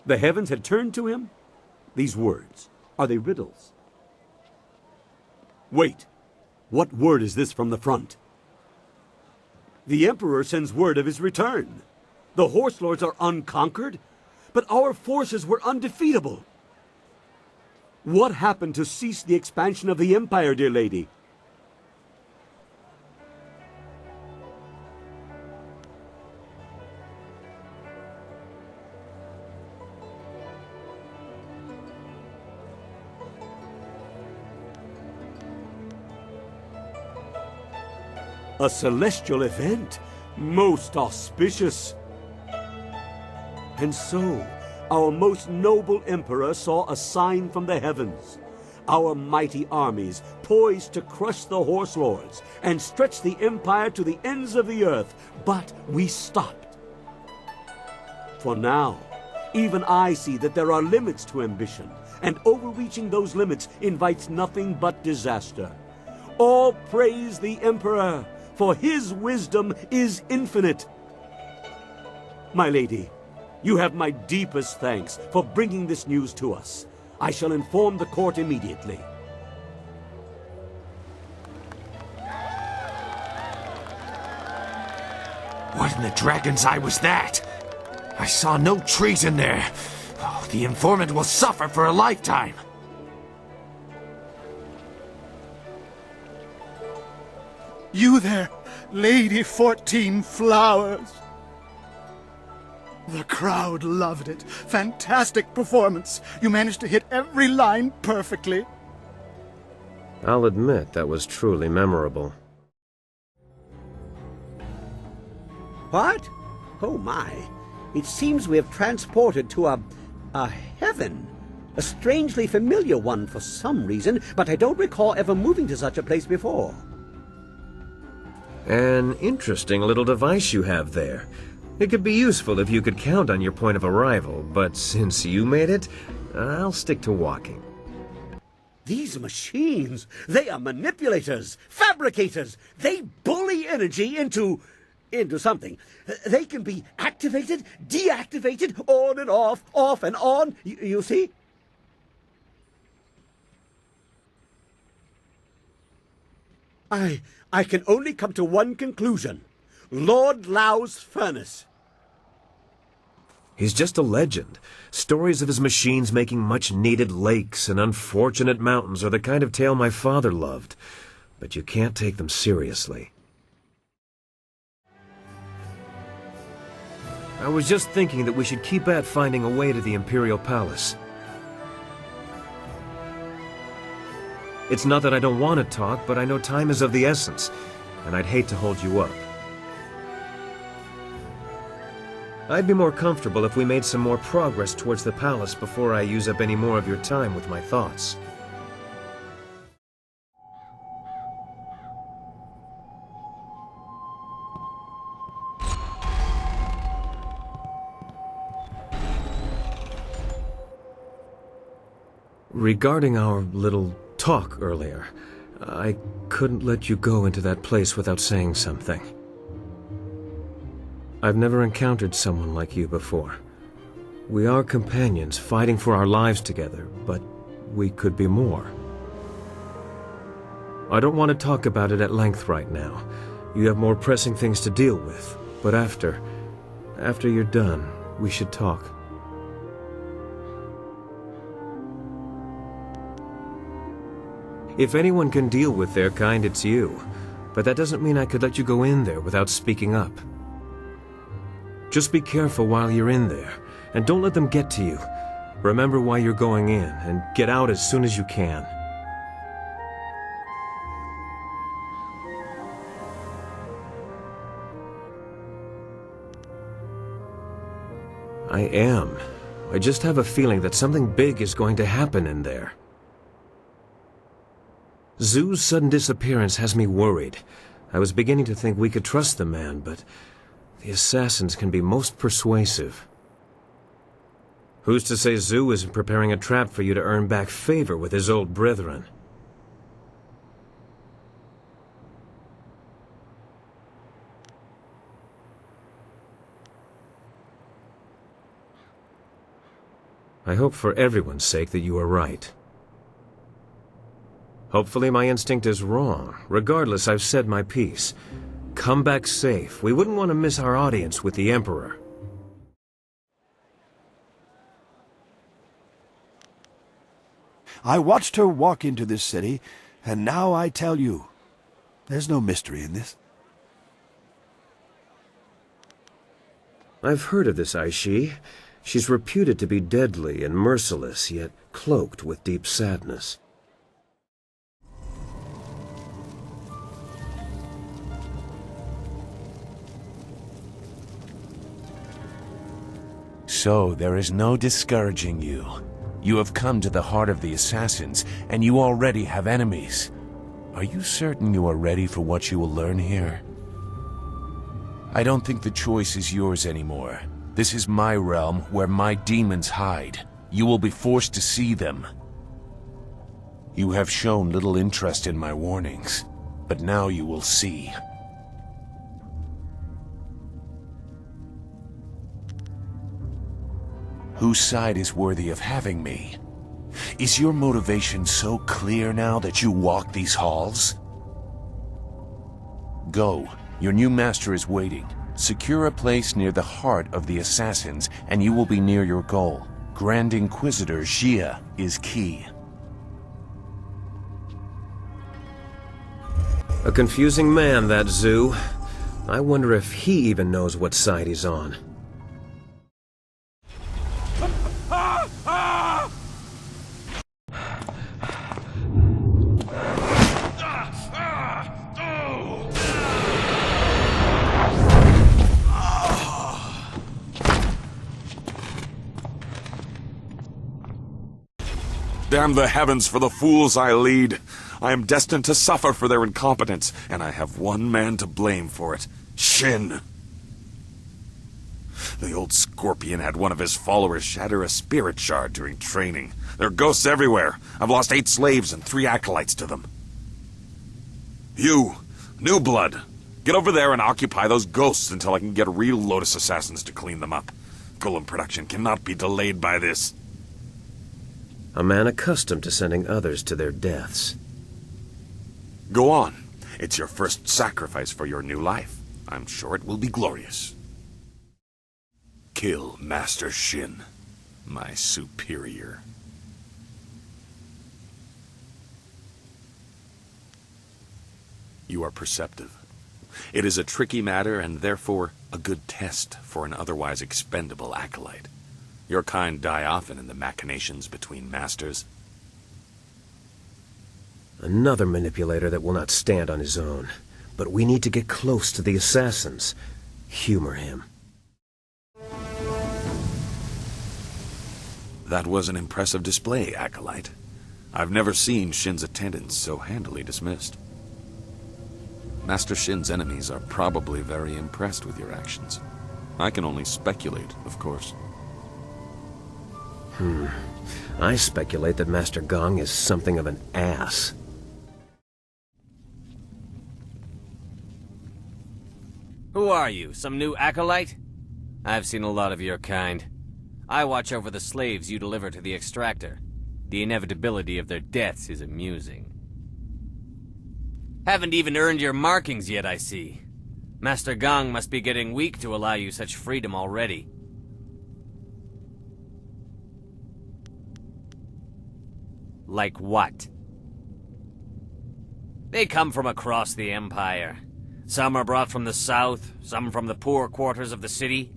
The heavens had turned to him? These words, are they riddles? Wait, what word is this from the front? The Emperor sends word of his return. The Horse Lords are unconquered, but our forces were undefeatable. What happened to cease the expansion of the Empire, dear lady? A celestial event, most auspicious. And so, our most noble emperor saw a sign from the heavens. Our mighty armies poised to crush the Horse Lords and stretch the empire to the ends of the earth, but we stopped. For now, even I see that there are limits to ambition, and overreaching those limits invites nothing but disaster. All praise the Emperor, for his wisdom is infinite. My lady, you have my deepest thanks for bringing this news to us. I shall inform the court immediately. What in the dragon's eye was that? I saw no treason there. Oh, the informant will suffer for a lifetime. You there, Lady 14 Flowers. The crowd loved it. Fantastic performance. You managed to hit every line perfectly. I'll admit that was truly memorable. What? Oh my. It seems we have transported to a heaven. A strangely familiar one for some reason, but I don't recall ever moving to such a place before. An interesting little device you have there. It could be useful if you could count on your point of arrival, but since you made it, I'll stick to walking. These machines, they are manipulators, fabricators. They bully energy into something. They can be activated, deactivated, on and off and on. You see? I can only come to one conclusion. Lord Lau's furnace. He's just a legend. Stories of his machines making much-needed lakes and unfortunate mountains are the kind of tale my father loved. But you can't take them seriously. I was just thinking that we should keep at finding a way to the Imperial Palace. It's not that I don't want to talk, but I know time is of the essence, and I'd hate to hold you up. I'd be more comfortable if we made some more progress towards the palace before I use up any more of your time with my thoughts. Regarding our little talk earlier, I couldn't let you go into that place without saying something. I've never encountered someone like you before. We are companions fighting for our lives together, but we could be more. I don't want to talk about it at length right now. You have more pressing things to deal with, but after you're done, we should talk. If anyone can deal with their kind, it's you. But that doesn't mean I could let you go in there without speaking up. Just be careful while you're in there, and don't let them get to you. Remember why you're going in, and get out as soon as you can. I am. I just have a feeling that something big is going to happen in there. Zhu's sudden disappearance has me worried. I was beginning to think we could trust the man, but the assassins can be most persuasive. Who's to say Zhu isn't preparing a trap for you to earn back favor with his old brethren? I hope for everyone's sake that you are right. Hopefully my instinct is wrong. Regardless, I've said my piece. Come back safe. We wouldn't want to miss our audience with the Emperor. I watched her walk into this city, and now I tell you, there's no mystery in this. I've heard of this Aishi. She's reputed to be deadly and merciless, yet cloaked with deep sadness. So, there is no discouraging you. You have come to the heart of the assassins, and you already have enemies. Are you certain you are ready for what you will learn here? I don't think the choice is yours anymore. This is my realm, where my demons hide. You will be forced to see them. You have shown little interest in my warnings, but now you will see. Whose side is worthy of having me? Is your motivation so clear now that you walk these halls? Go. Your new master is waiting. Secure a place near the heart of the assassins, and you will be near your goal. Grand Inquisitor Xia is key. A confusing man, that Zhu. I wonder if he even knows what side he's on. Damn the heavens for the fools I lead. I am destined to suffer for their incompetence, and I have one man to blame for it. Shin. The old scorpion had one of his followers shatter a spirit shard during training. There are ghosts everywhere. I've lost 8 slaves and 3 acolytes to them. You, New Blood, get over there and occupy those ghosts until I can get real Lotus assassins to clean them up. Golem production cannot be delayed by this. A man accustomed to sending others to their deaths. Go on. It's your first sacrifice for your new life. I'm sure it will be glorious. Kill Master Shin, my superior. You are perceptive. It is a tricky matter, and therefore A good test for an otherwise expendable acolyte. Your kind die often in the machinations between masters. Another manipulator that will not stand on his own. But we need to get close to the assassins. Humor him. That was an impressive display, acolyte. I've never seen Shin's attendants so handily dismissed. Master Shin's enemies are probably very impressed with your actions. I can only speculate, of course. I speculate that Master Gong is something of an ass. Who are you, some new acolyte? I've seen a lot of your kind. I watch over the slaves you deliver to the extractor. The inevitability of their deaths is amusing. Haven't even earned your markings yet, I see. Master Gong must be getting weak to allow you such freedom already. Like what? They come from across the Empire. Some are brought from the south, some from the poor quarters of the city.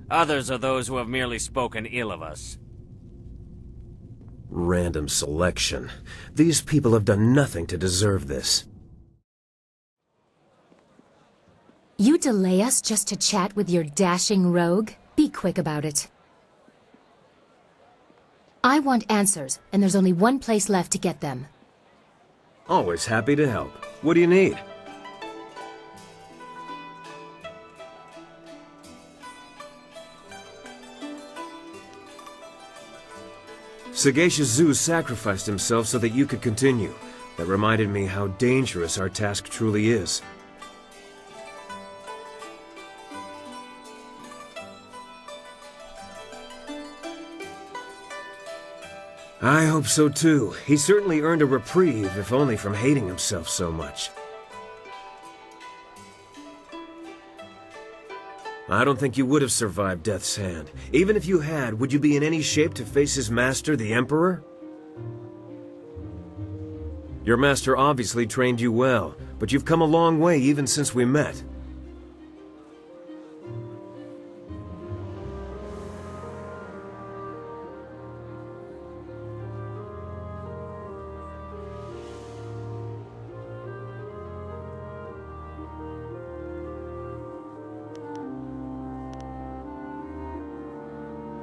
Others are those who have merely spoken ill of us. Random selection. These people have done nothing to deserve this. You delay us just to chat with your dashing rogue? Be quick about it. I want answers, and there's only one place left to get them. Always happy to help. What do you need? Sagacious Zeus sacrificed himself so that you could continue. That reminded me how dangerous our task truly is. I hope so too. He certainly earned a reprieve, if only from hating himself so much. I don't think you would have survived Death's hand. Even if you had, would you be in any shape to face his master, the Emperor? Your master obviously trained you well, but you've come a long way even since we met.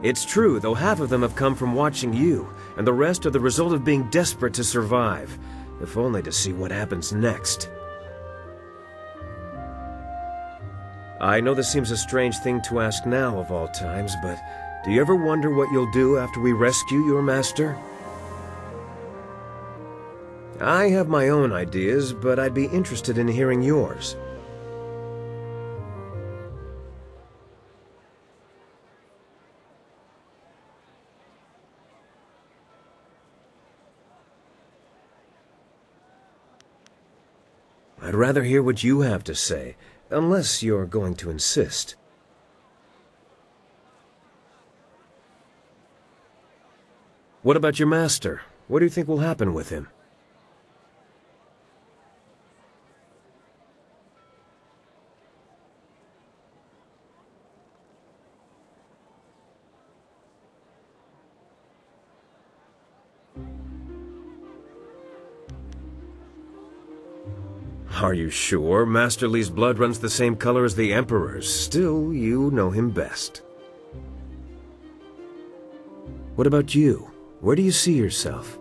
It's true, though half of them have come from watching you, and the rest are the result of being desperate to survive, if only to see what happens next. I know this seems a strange thing to ask now of all times, but do you ever wonder what you'll do after we rescue your master? I have my own ideas, but I'd be interested in hearing yours. I'd rather hear what you have to say, unless you're going to insist. What about your master? What do you think will happen with him? Are you sure? Master Li's blood runs the same color as the Emperor's. Still, you know him best. What about you? Where do you see yourself?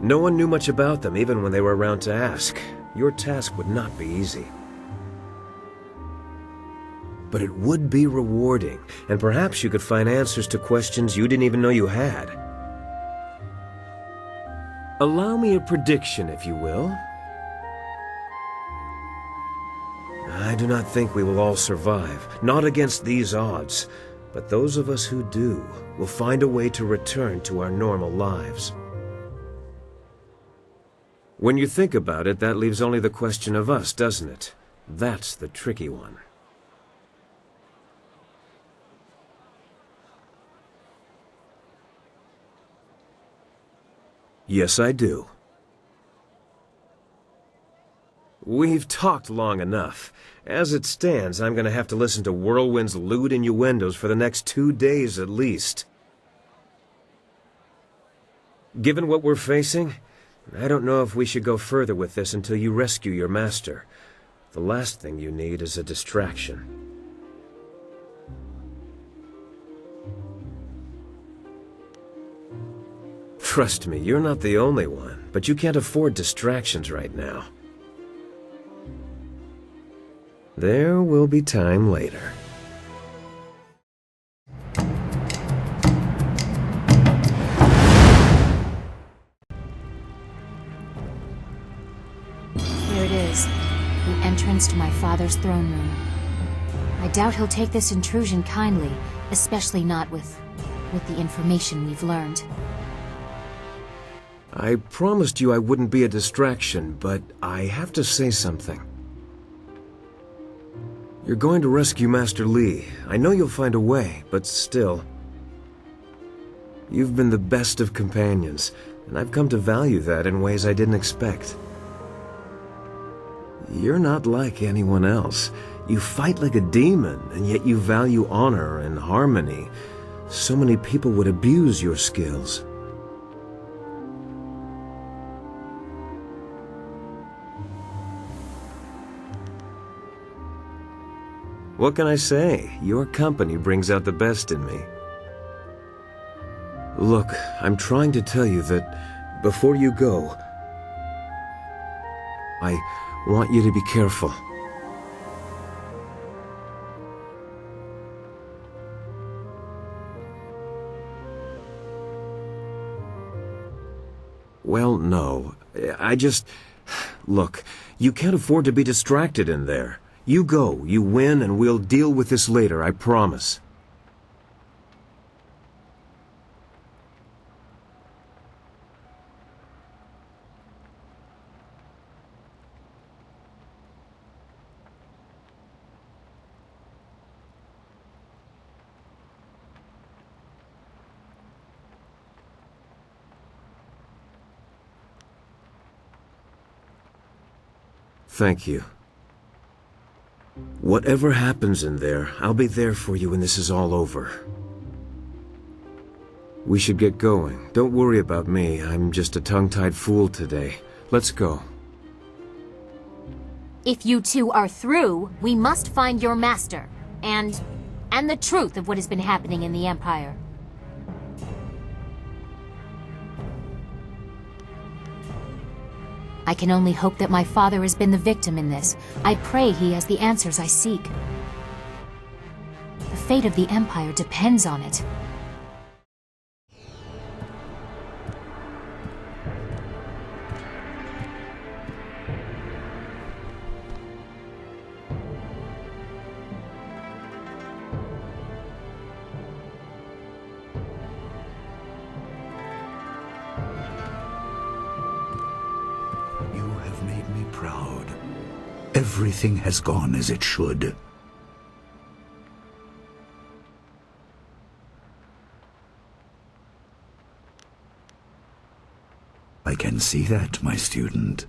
No one knew much about them, even when they were around to ask. Your task would not be easy. But it would be rewarding, and perhaps you could find answers to questions you didn't even know you had. Allow me a prediction, if you will. I do not think we will all survive, not against these odds, but those of us who do will find a way to return to our normal lives. When you think about it, that leaves only the question of us, doesn't it? That's the tricky one. Yes, I do. We've talked long enough. As it stands, I'm gonna have to listen to Whirlwind's lewd innuendos for the next 2 days at least. Given what we're facing, I don't know if we should go further with this until you rescue your master. The last thing you need is a distraction. Trust me, you're not the only one, but you can't afford distractions right now. There will be time later. Here it is, the entrance to my father's throne room. I doubt he'll take this intrusion kindly, especially not with the information we've learned. I promised you I wouldn't be a distraction, but I have to say something. You're going to rescue Master Li. I know you'll find a way, but still. You've been the best of companions, and I've come to value that in ways I didn't expect. You're not like anyone else. You fight like a demon, and yet you value honor and harmony. So many people would abuse your skills. What can I say? Your company brings out the best in me. Look, I'm trying to tell you that before you go, I want you to be careful. Well, no. I just... Look, you can't afford to be distracted in there. You go, you win, and we'll deal with this later, I promise. Thank you. Whatever happens in there, I'll be there for you when this is all over. We should get going. Don't worry about me. I'm just a tongue-tied fool today. Let's go. If you two are through, we must find your master, and the truth of what has been happening in the Empire. I can only hope that my father has been the victim in this. I pray he has the answers I seek. The fate of the Empire depends on it. Proud. Everything has gone as it should. I can see that, my student.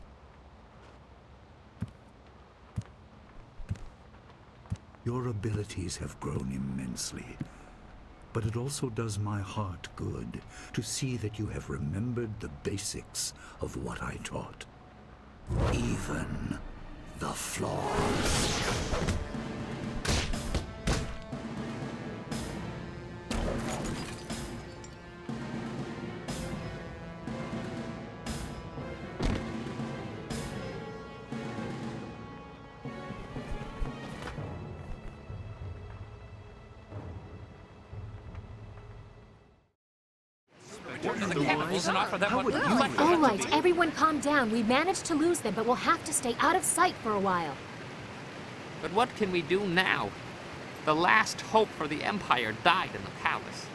Your abilities have grown immensely, but it also does my heart good to see that you have remembered the basics of what I taught. Even the flaws. All right, everyone calm down. We managed to lose them, but we'll have to stay out of sight for a while. But what can we do now? The last hope for the Empire died in the palace.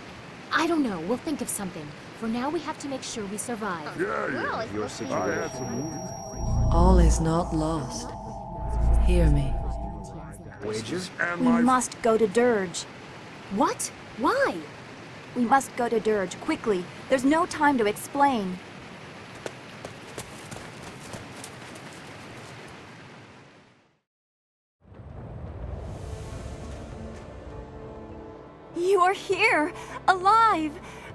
I don't know. We'll think of something. For now, we have to make sure we survive. Your situation. All is not lost. Hear me. Wager? We must go to Dirge. What? Why? We must go to Dirge, quickly. There's no time to explain. You are here, alive.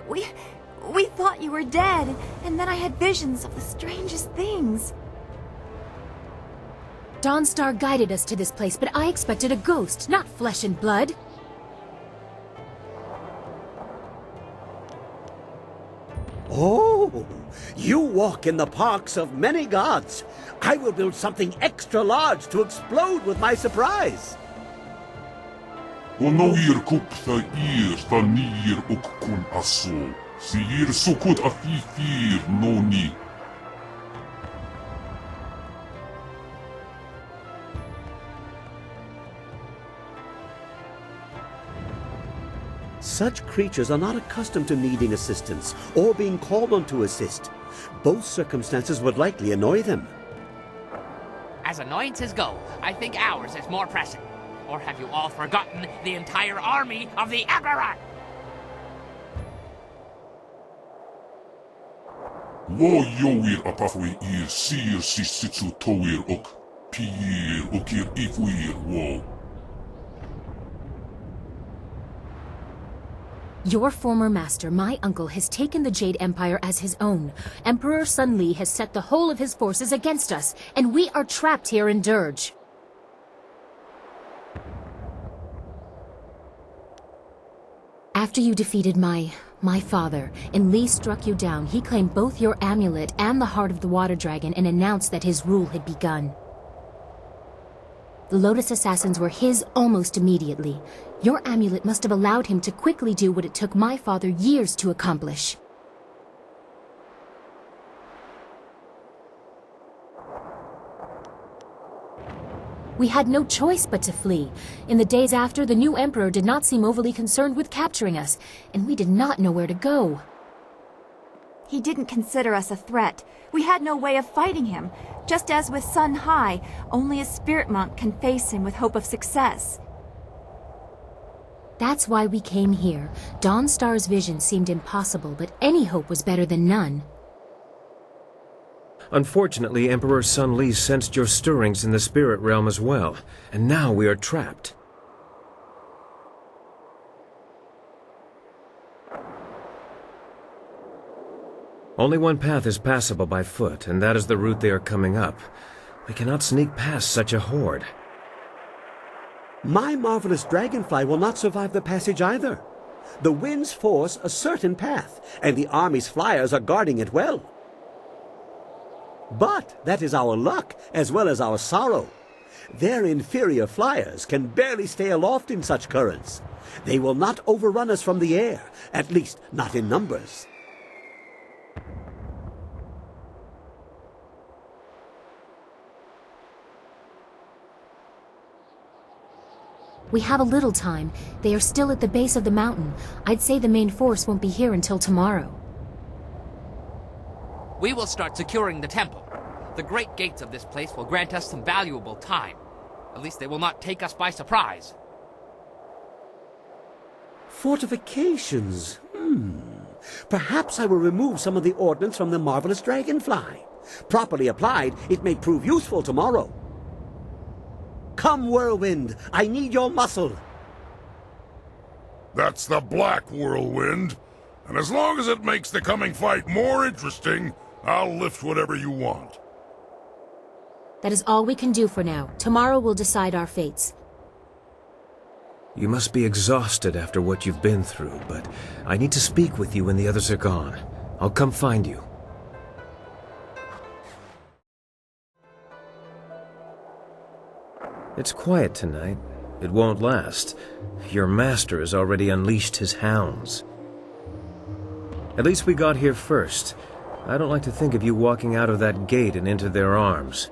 We thought you were dead, and then I had visions of the strangest things. Dawnstar guided us to this place, but I expected a ghost, not flesh and blood. Oh, you walk in the parks of many gods. I will build something extra large to explode with my surprise. Onoir kupta tanir kun aso. Siir sukut afifir noni. Such creatures are not accustomed to needing assistance or being called on to assist. Both circumstances would likely annoy them. As annoyances go, I think ours is more pressing. Or have you all forgotten the entire army of the Emperor? Wo yoir apafwe ir sir sisitsu toir ok. Piir okir ifwir wo. Your former master, my uncle, has taken the Jade Empire as his own. Emperor Sun Li has set the whole of his forces against us, and we are trapped here in Dirge. After you defeated my father, and Li struck you down, he claimed both your amulet and the heart of the water dragon and announced that his rule had begun. The Lotus Assassins were his almost immediately. Your amulet must have allowed him to quickly do what it took my father years to accomplish. We had no choice but to flee. In the days after, the new emperor did not seem overly concerned with capturing us, and we did not know where to go. He didn't consider us a threat. We had no way of fighting him. Just as with Sun Hai, only a spirit monk can face him with hope of success. That's why we came here. Dawnstar's vision seemed impossible, but any hope was better than none. Unfortunately, Emperor Sun Li sensed your stirrings in the spirit realm as well, and now we are trapped. Only one path is passable by foot, and that is the route they are coming up. We cannot sneak past such a horde. My marvelous dragonfly will not survive the passage either. The winds force a certain path, and the army's flyers are guarding it well. But that is our luck, as well as our sorrow. Their inferior flyers can barely stay aloft in such currents. They will not overrun us from the air, at least not in numbers. We have a little time. They are still at the base of the mountain. I'd say the main force won't be here until tomorrow. We will start securing the temple. The great gates of this place will grant us some valuable time. At least they will not take us by surprise. Fortifications? Perhaps I will remove some of the ordnance from the marvelous dragonfly. Properly applied, it may prove useful tomorrow. Come, whirlwind, I need your muscle. That's the Black Whirlwind. And as long as it makes the coming fight more interesting, I'll lift whatever you want. That is all we can do for now. Tomorrow will decide our fates. You must be exhausted after what you've been through, but I need to speak with you when the others are gone. I'll come find you. It's quiet tonight. It won't last. Your master has already unleashed his hounds. At least we got here first. I don't like to think of you walking out of that gate and into their arms.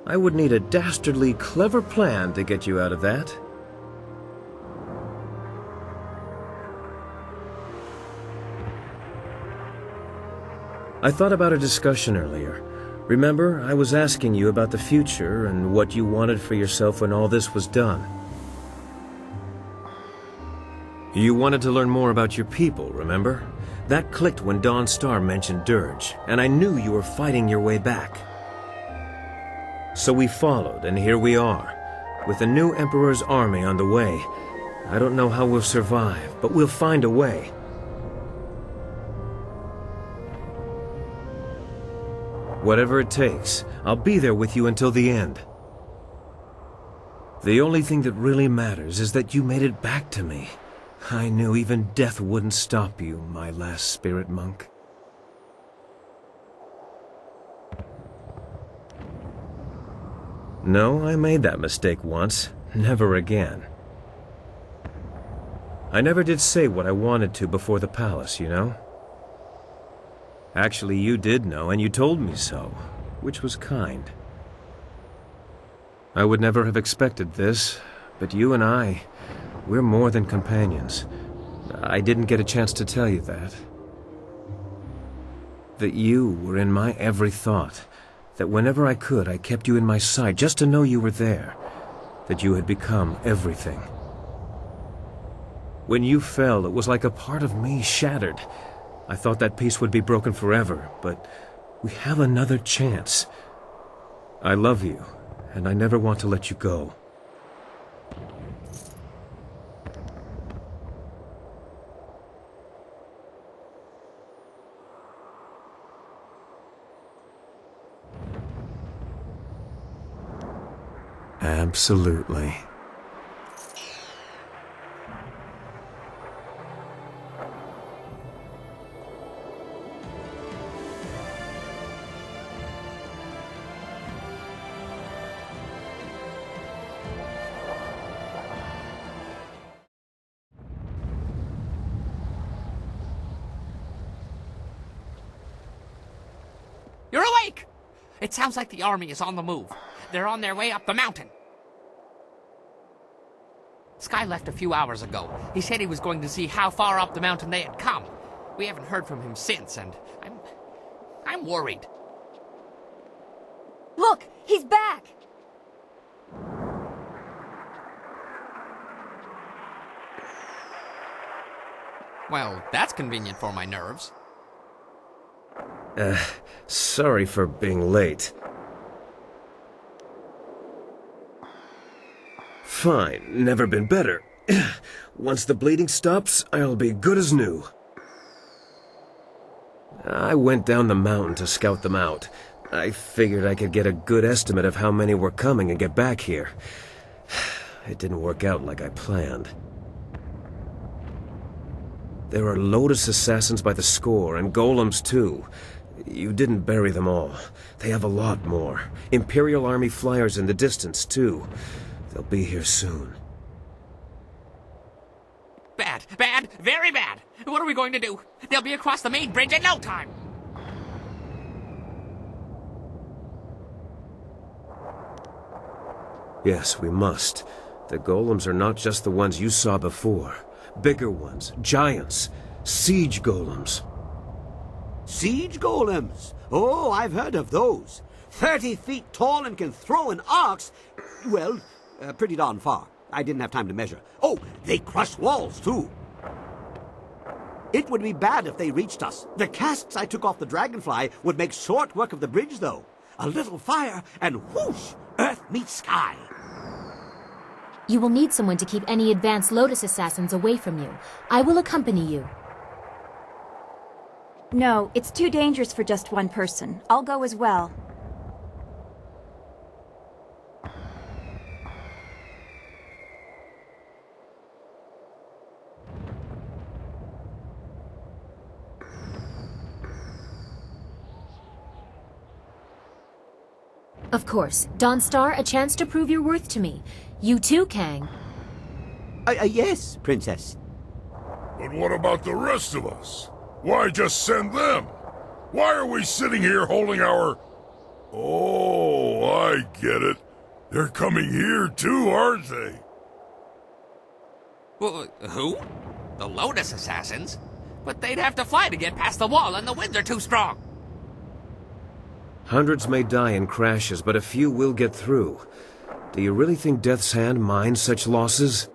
I would need a dastardly clever plan to get you out of that. I thought about a discussion earlier. Remember, I was asking you about the future and what you wanted for yourself when all this was done. You wanted to learn more about your people, remember? That clicked when Dawnstar mentioned Dirge, and I knew you were fighting your way back. So we followed, and here we are, with the new Emperor's army on the way. I don't know how we'll survive, but we'll find a way. Whatever it takes, I'll be there with you until the end. The only thing that really matters is that you made it back to me. I knew even death wouldn't stop you, my last spirit monk. No, I made that mistake once. Never again. I never did say what I wanted to before the palace, you know? Actually, you did know, and you told me so, which was kind. I would never have expected this, but you and we're more than companions. I didn't get a chance to tell you that. That you were in my every thought. That whenever I could, I kept you in my sight just to know you were there. That you had become everything. When you fell, it was like a part of me shattered. I thought that piece would be broken forever, but we have another chance. I love you, and I never want to let you go. Absolutely. You're awake! It sounds like the army is on the move. They're on their way up the mountain. Skye left a few hours ago. He said he was going to see how far up the mountain they had come. We haven't heard from him since, and I'm worried. Look! He's back! Well, that's convenient for my nerves. Sorry for being late. Fine, never been better. Once the bleeding stops, I'll be good as new. I went down the mountain to scout them out. I figured I could get a good estimate of how many were coming and get back here. It didn't work out like I planned. There are Lotus assassins by the score, and golems too. You didn't bury them all. They have a lot more. Imperial Army flyers in the distance, too. They'll be here soon. Bad, bad, very bad. What are we going to do? They'll be across the main bridge in no time. Yes, we must. The golems are not just the ones you saw before. Bigger ones, giants, siege golems. Siege golems? Oh, I've heard of those. 30 feet tall and can throw an ox. Well, pretty darn far. I didn't have time to measure. Oh, they crush walls, too. It would be bad if they reached us. The casks I took off the dragonfly would make short work of the bridge, though. A little fire, and whoosh, earth meets sky. You will need someone to keep any advanced Lotus assassins away from you. I will accompany you. No, it's too dangerous for just one person. I'll go as well. Of course. Dawnstar, a chance to prove your worth to me. You too, Kang. Yes, Princess. But what about the rest of us? Why just send them? Why are we sitting here holding our... Oh, I get it. They're coming here too, aren't they? Well, who? The Lotus assassins? But they'd have to fly to get past the wall, and the winds are too strong. Hundreds may die in crashes, but a few will get through. Do you really think Death's Hand minds such losses?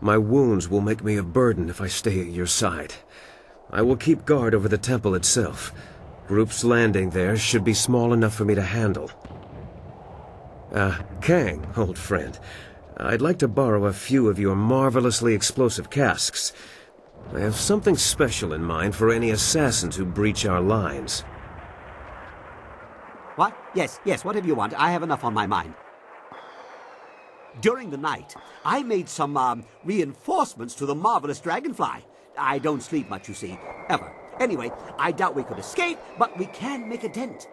My wounds will make me a burden if I stay at your side. I will keep guard over the temple itself. Group's landing there should be small enough for me to handle. Kang, old friend, I'd like to borrow a few of your marvelously explosive casks. I have something special in mind for any assassins who breach our lines. What? Yes, whatever you want. I have enough on my mind. During the night, I made some, reinforcements to the marvelous dragonfly. I don't sleep much, you see, ever. Anyway, I doubt we could escape, but we can make a dent.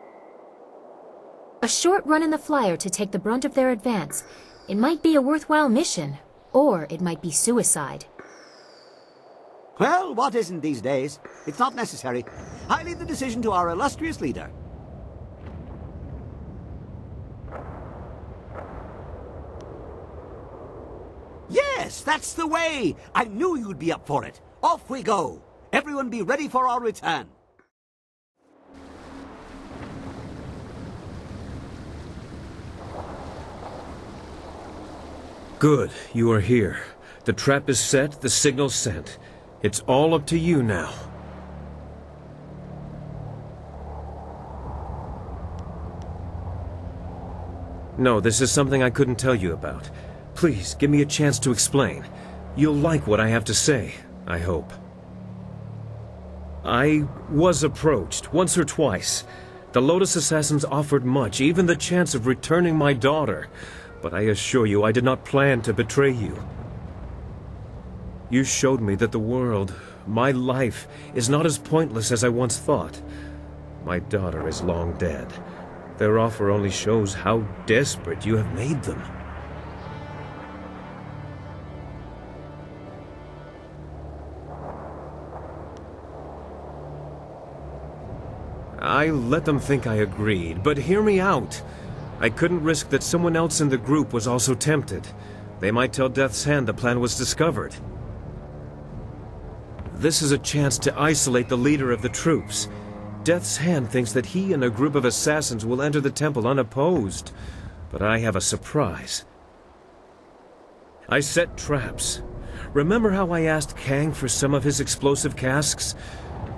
A short run in the flyer to take the brunt of their advance. It might be a worthwhile mission, or it might be suicide. Well, what isn't these days? It's not necessary. I leave the decision to our illustrious leader. Yes, that's the way! I knew you'd be up for it. Off we go. Everyone be ready for our return. Good, you are here. The trap is set, the signal sent. It's all up to you now. No, this is something I couldn't tell you about. Please, give me a chance to explain. You'll like what I have to say, I hope. I was approached, once or twice. The Lotus Assassins offered much, even the chance of returning my daughter. But I assure you, I did not plan to betray you. You showed me that the world, my life, is not as pointless as I once thought. My daughter is long dead. Their offer only shows how desperate you have made them. I let them think I agreed, but hear me out. I couldn't risk that someone else in the group was also tempted. They might tell Death's Hand the plan was discovered. This is a chance to isolate the leader of the troops. Death's Hand thinks that he and a group of assassins will enter the temple unopposed. But I have a surprise. I set traps. Remember how I asked Kang for some of his explosive casks?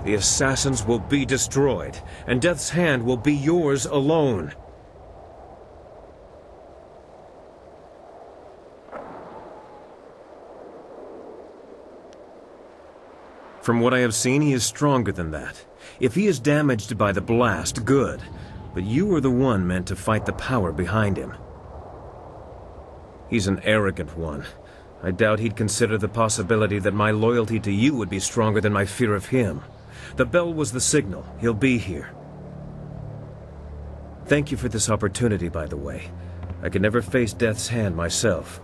The assassins will be destroyed, and Death's Hand will be yours alone. From what I have seen, he is stronger than that. If he is damaged by the blast, good. But you are the one meant to fight the power behind him. He's an arrogant one. I doubt he'd consider the possibility that my loyalty to you would be stronger than my fear of him. The bell was the signal. He'll be here. Thank you for this opportunity, by the way. I could never face Death's Hand myself,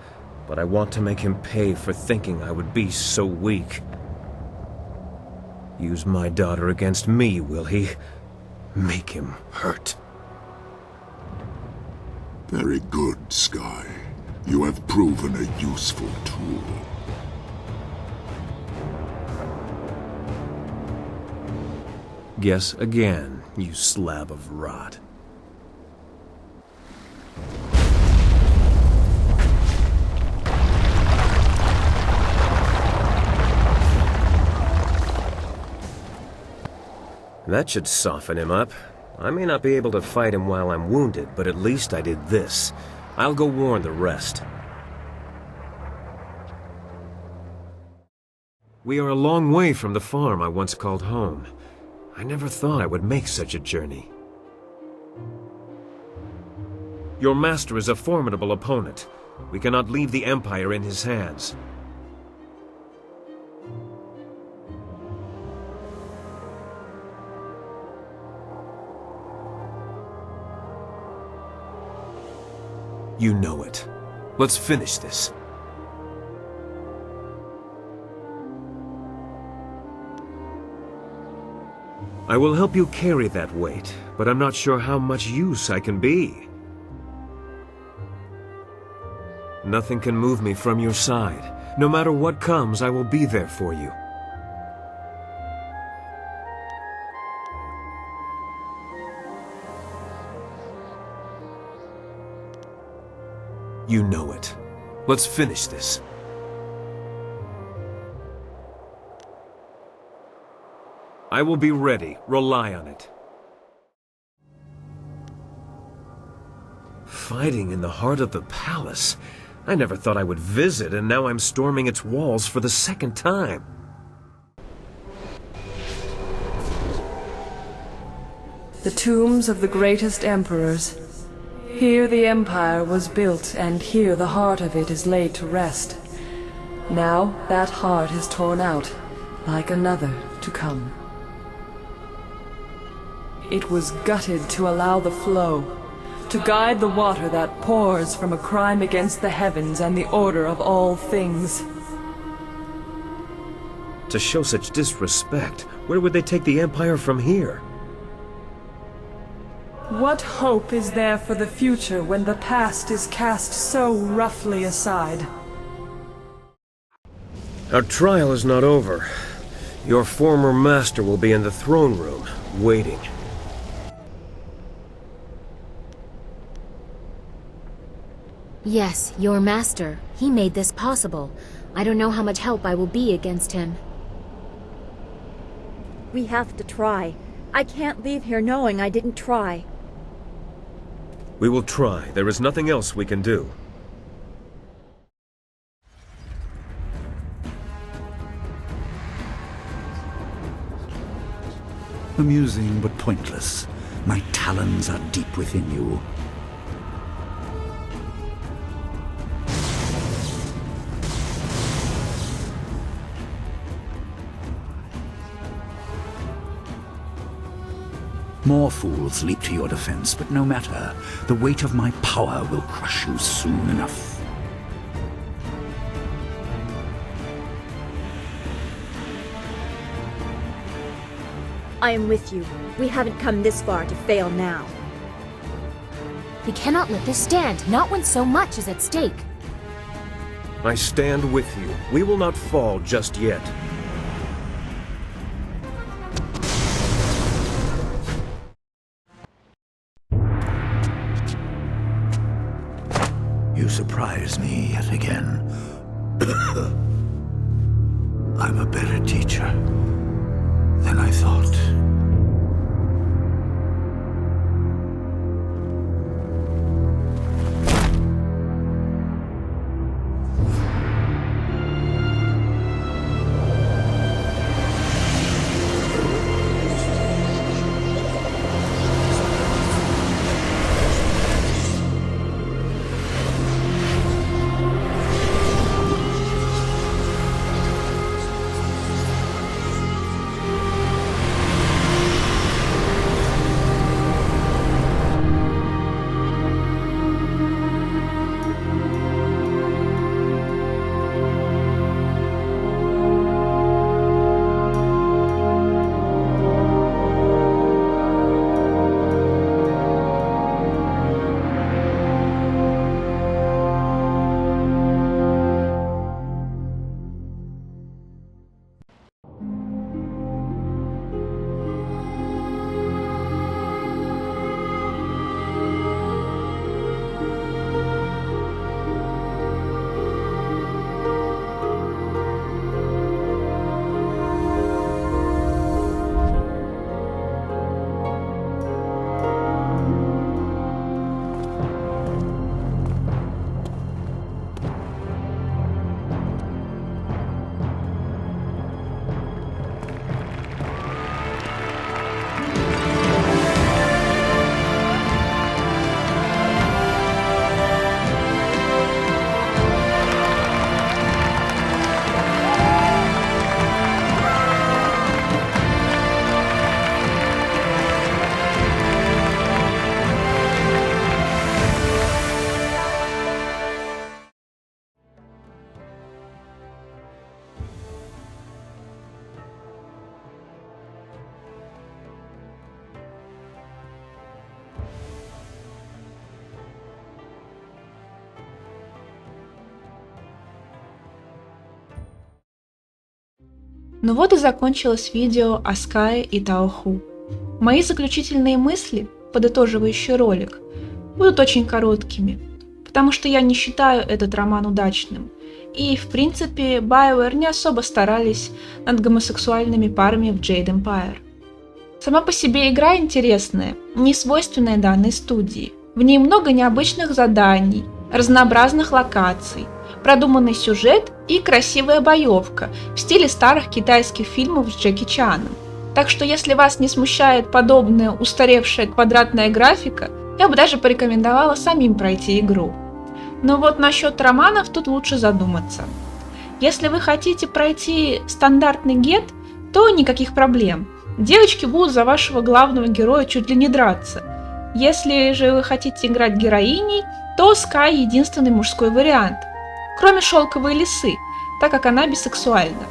but I want to make him pay for thinking I would be so weak. Use my daughter against me, will he? Make him hurt. Very good, Skye. You have proven a useful tool. Guess again, you slab of rot. That should soften him up. I may not be able to fight him while I'm wounded, but at least I did this. I'll go warn the rest. We are a long way from the farm I once called home. I never thought I would make such a journey. Your master is a formidable opponent. We cannot leave the Empire in his hands. You know it. Let's finish this. I will help you carry that weight, but I'm not sure how much use I can be. Nothing can move me from your side. No matter what comes, I will be there for you. You know it. Let's finish this. I will be ready. Rely on it. Fighting in the heart of the palace. I never thought I would visit, and now I'm storming its walls for the second time. The tombs of the greatest emperors. Here the empire was built, and here the heart of it is laid to rest. Now that heart is torn out, like another to come. It was gutted to allow the flow, to guide the water that pours from a crime against the heavens and the order of all things. To show such disrespect, where would they take the empire from here? What hope is there for the future when the past is cast so roughly aside? Our trial is not over. Your former master will be in the throne room, waiting. Yes, your master. He made this possible. I don't know how much help I will be against him. We have to try. I can't leave here knowing I didn't try. We will try. There is nothing else we can do. Amusing but pointless. My talons are deep within you. More fools leap to your defense, but no matter. The weight of my power will crush you soon enough. I am with you. We haven't come this far to fail now. We cannot let this stand, not when so much is at stake. I stand with you. We will not fall just yet. You surprise me yet again. I'm a better teacher than I thought. Ну вот и закончилось видео о Скае и Тао Ху. Мои заключительные мысли, подытоживающий ролик, будут очень короткими, потому что я не считаю этот роман удачным. И, в принципе, BioWare не особо старались над гомосексуальными парами в Jade Empire. Сама по себе игра интересная, не свойственная данной студии. В ней много необычных заданий, разнообразных локаций, продуманный сюжет и красивая боевка в стиле старых китайских фильмов с Джеки Чаном. Так что если вас не смущает подобная устаревшая квадратная графика, я бы даже порекомендовала самим пройти игру. Но вот насчет романов тут лучше задуматься. Если вы хотите пройти стандартный гет, то никаких проблем. Девочки будут за вашего главного героя чуть ли не драться. Если же вы хотите играть героиней, то Скай единственный мужской вариант. Кроме шелковой лисы, так как она бисексуальна.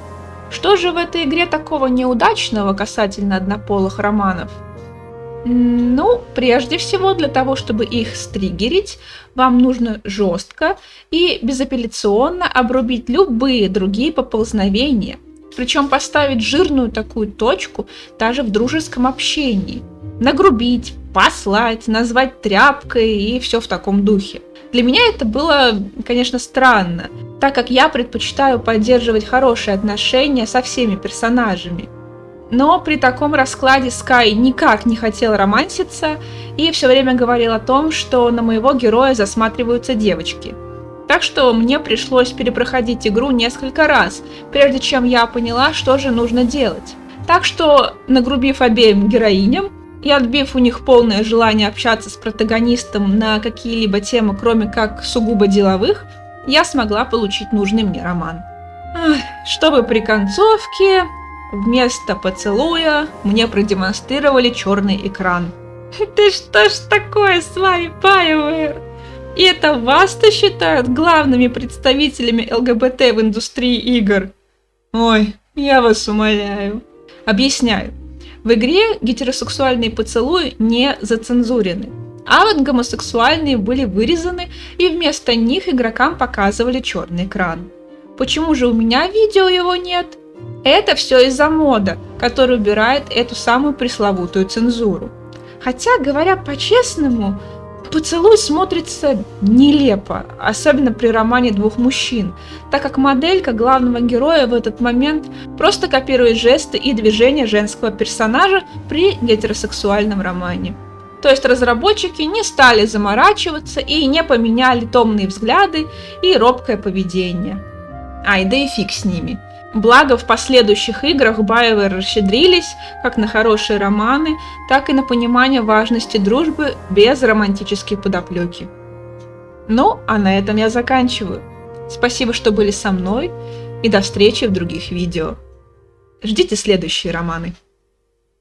Что же в этой игре такого неудачного касательно однополых романов? Ну, прежде всего, для того, чтобы их стриггерить, вам нужно жестко и безапелляционно обрубить любые другие поползновения, причем поставить жирную такую точку даже в дружеском общении. Нагрубить, послать, назвать тряпкой и все в таком духе. Для меня это было, конечно, странно, так как я предпочитаю поддерживать хорошие отношения со всеми персонажами. Но при таком раскладе Скай никак не хотел романситься и все время говорил о том, что на моего героя засматриваются девочки. Так что мне пришлось перепроходить игру несколько раз, прежде чем я поняла, что же нужно делать. Так что, нагрубив обеим героиням и отбив у них полное желание общаться с протагонистом на какие-либо темы, кроме как сугубо деловых, я смогла получить нужный мне роман. Чтобы при концовке вместо поцелуя мне продемонстрировали черный экран. Ты что ж такое с вами, BioWare? И это вас-то считают главными представителями ЛГБТ в индустрии игр? Ой, я вас умоляю. Объясняю. В игре гетеросексуальные поцелуи не зацензурены, а вот гомосексуальные были вырезаны, и вместо них игрокам показывали черный экран. Почему же у меня видео его нет? Это все из-за мода, который убирает эту самую пресловутую цензуру. Хотя, говоря по-честному, поцелуй смотрится нелепо, особенно при романе двух мужчин, так как моделька главного героя в этот момент просто копирует жесты и движения женского персонажа при гетеросексуальном романе. То есть разработчики не стали заморачиваться и не поменяли томные взгляды и робкое поведение. Ай, да и фиг с ними. Благо в последующих играх BioWare расщедрились как на хорошие романы, так и на понимание важности дружбы без романтической подоплеки. Ну, а на этом я заканчиваю. Спасибо, что были со мной, и до встречи в других видео. Ждите следующие романы.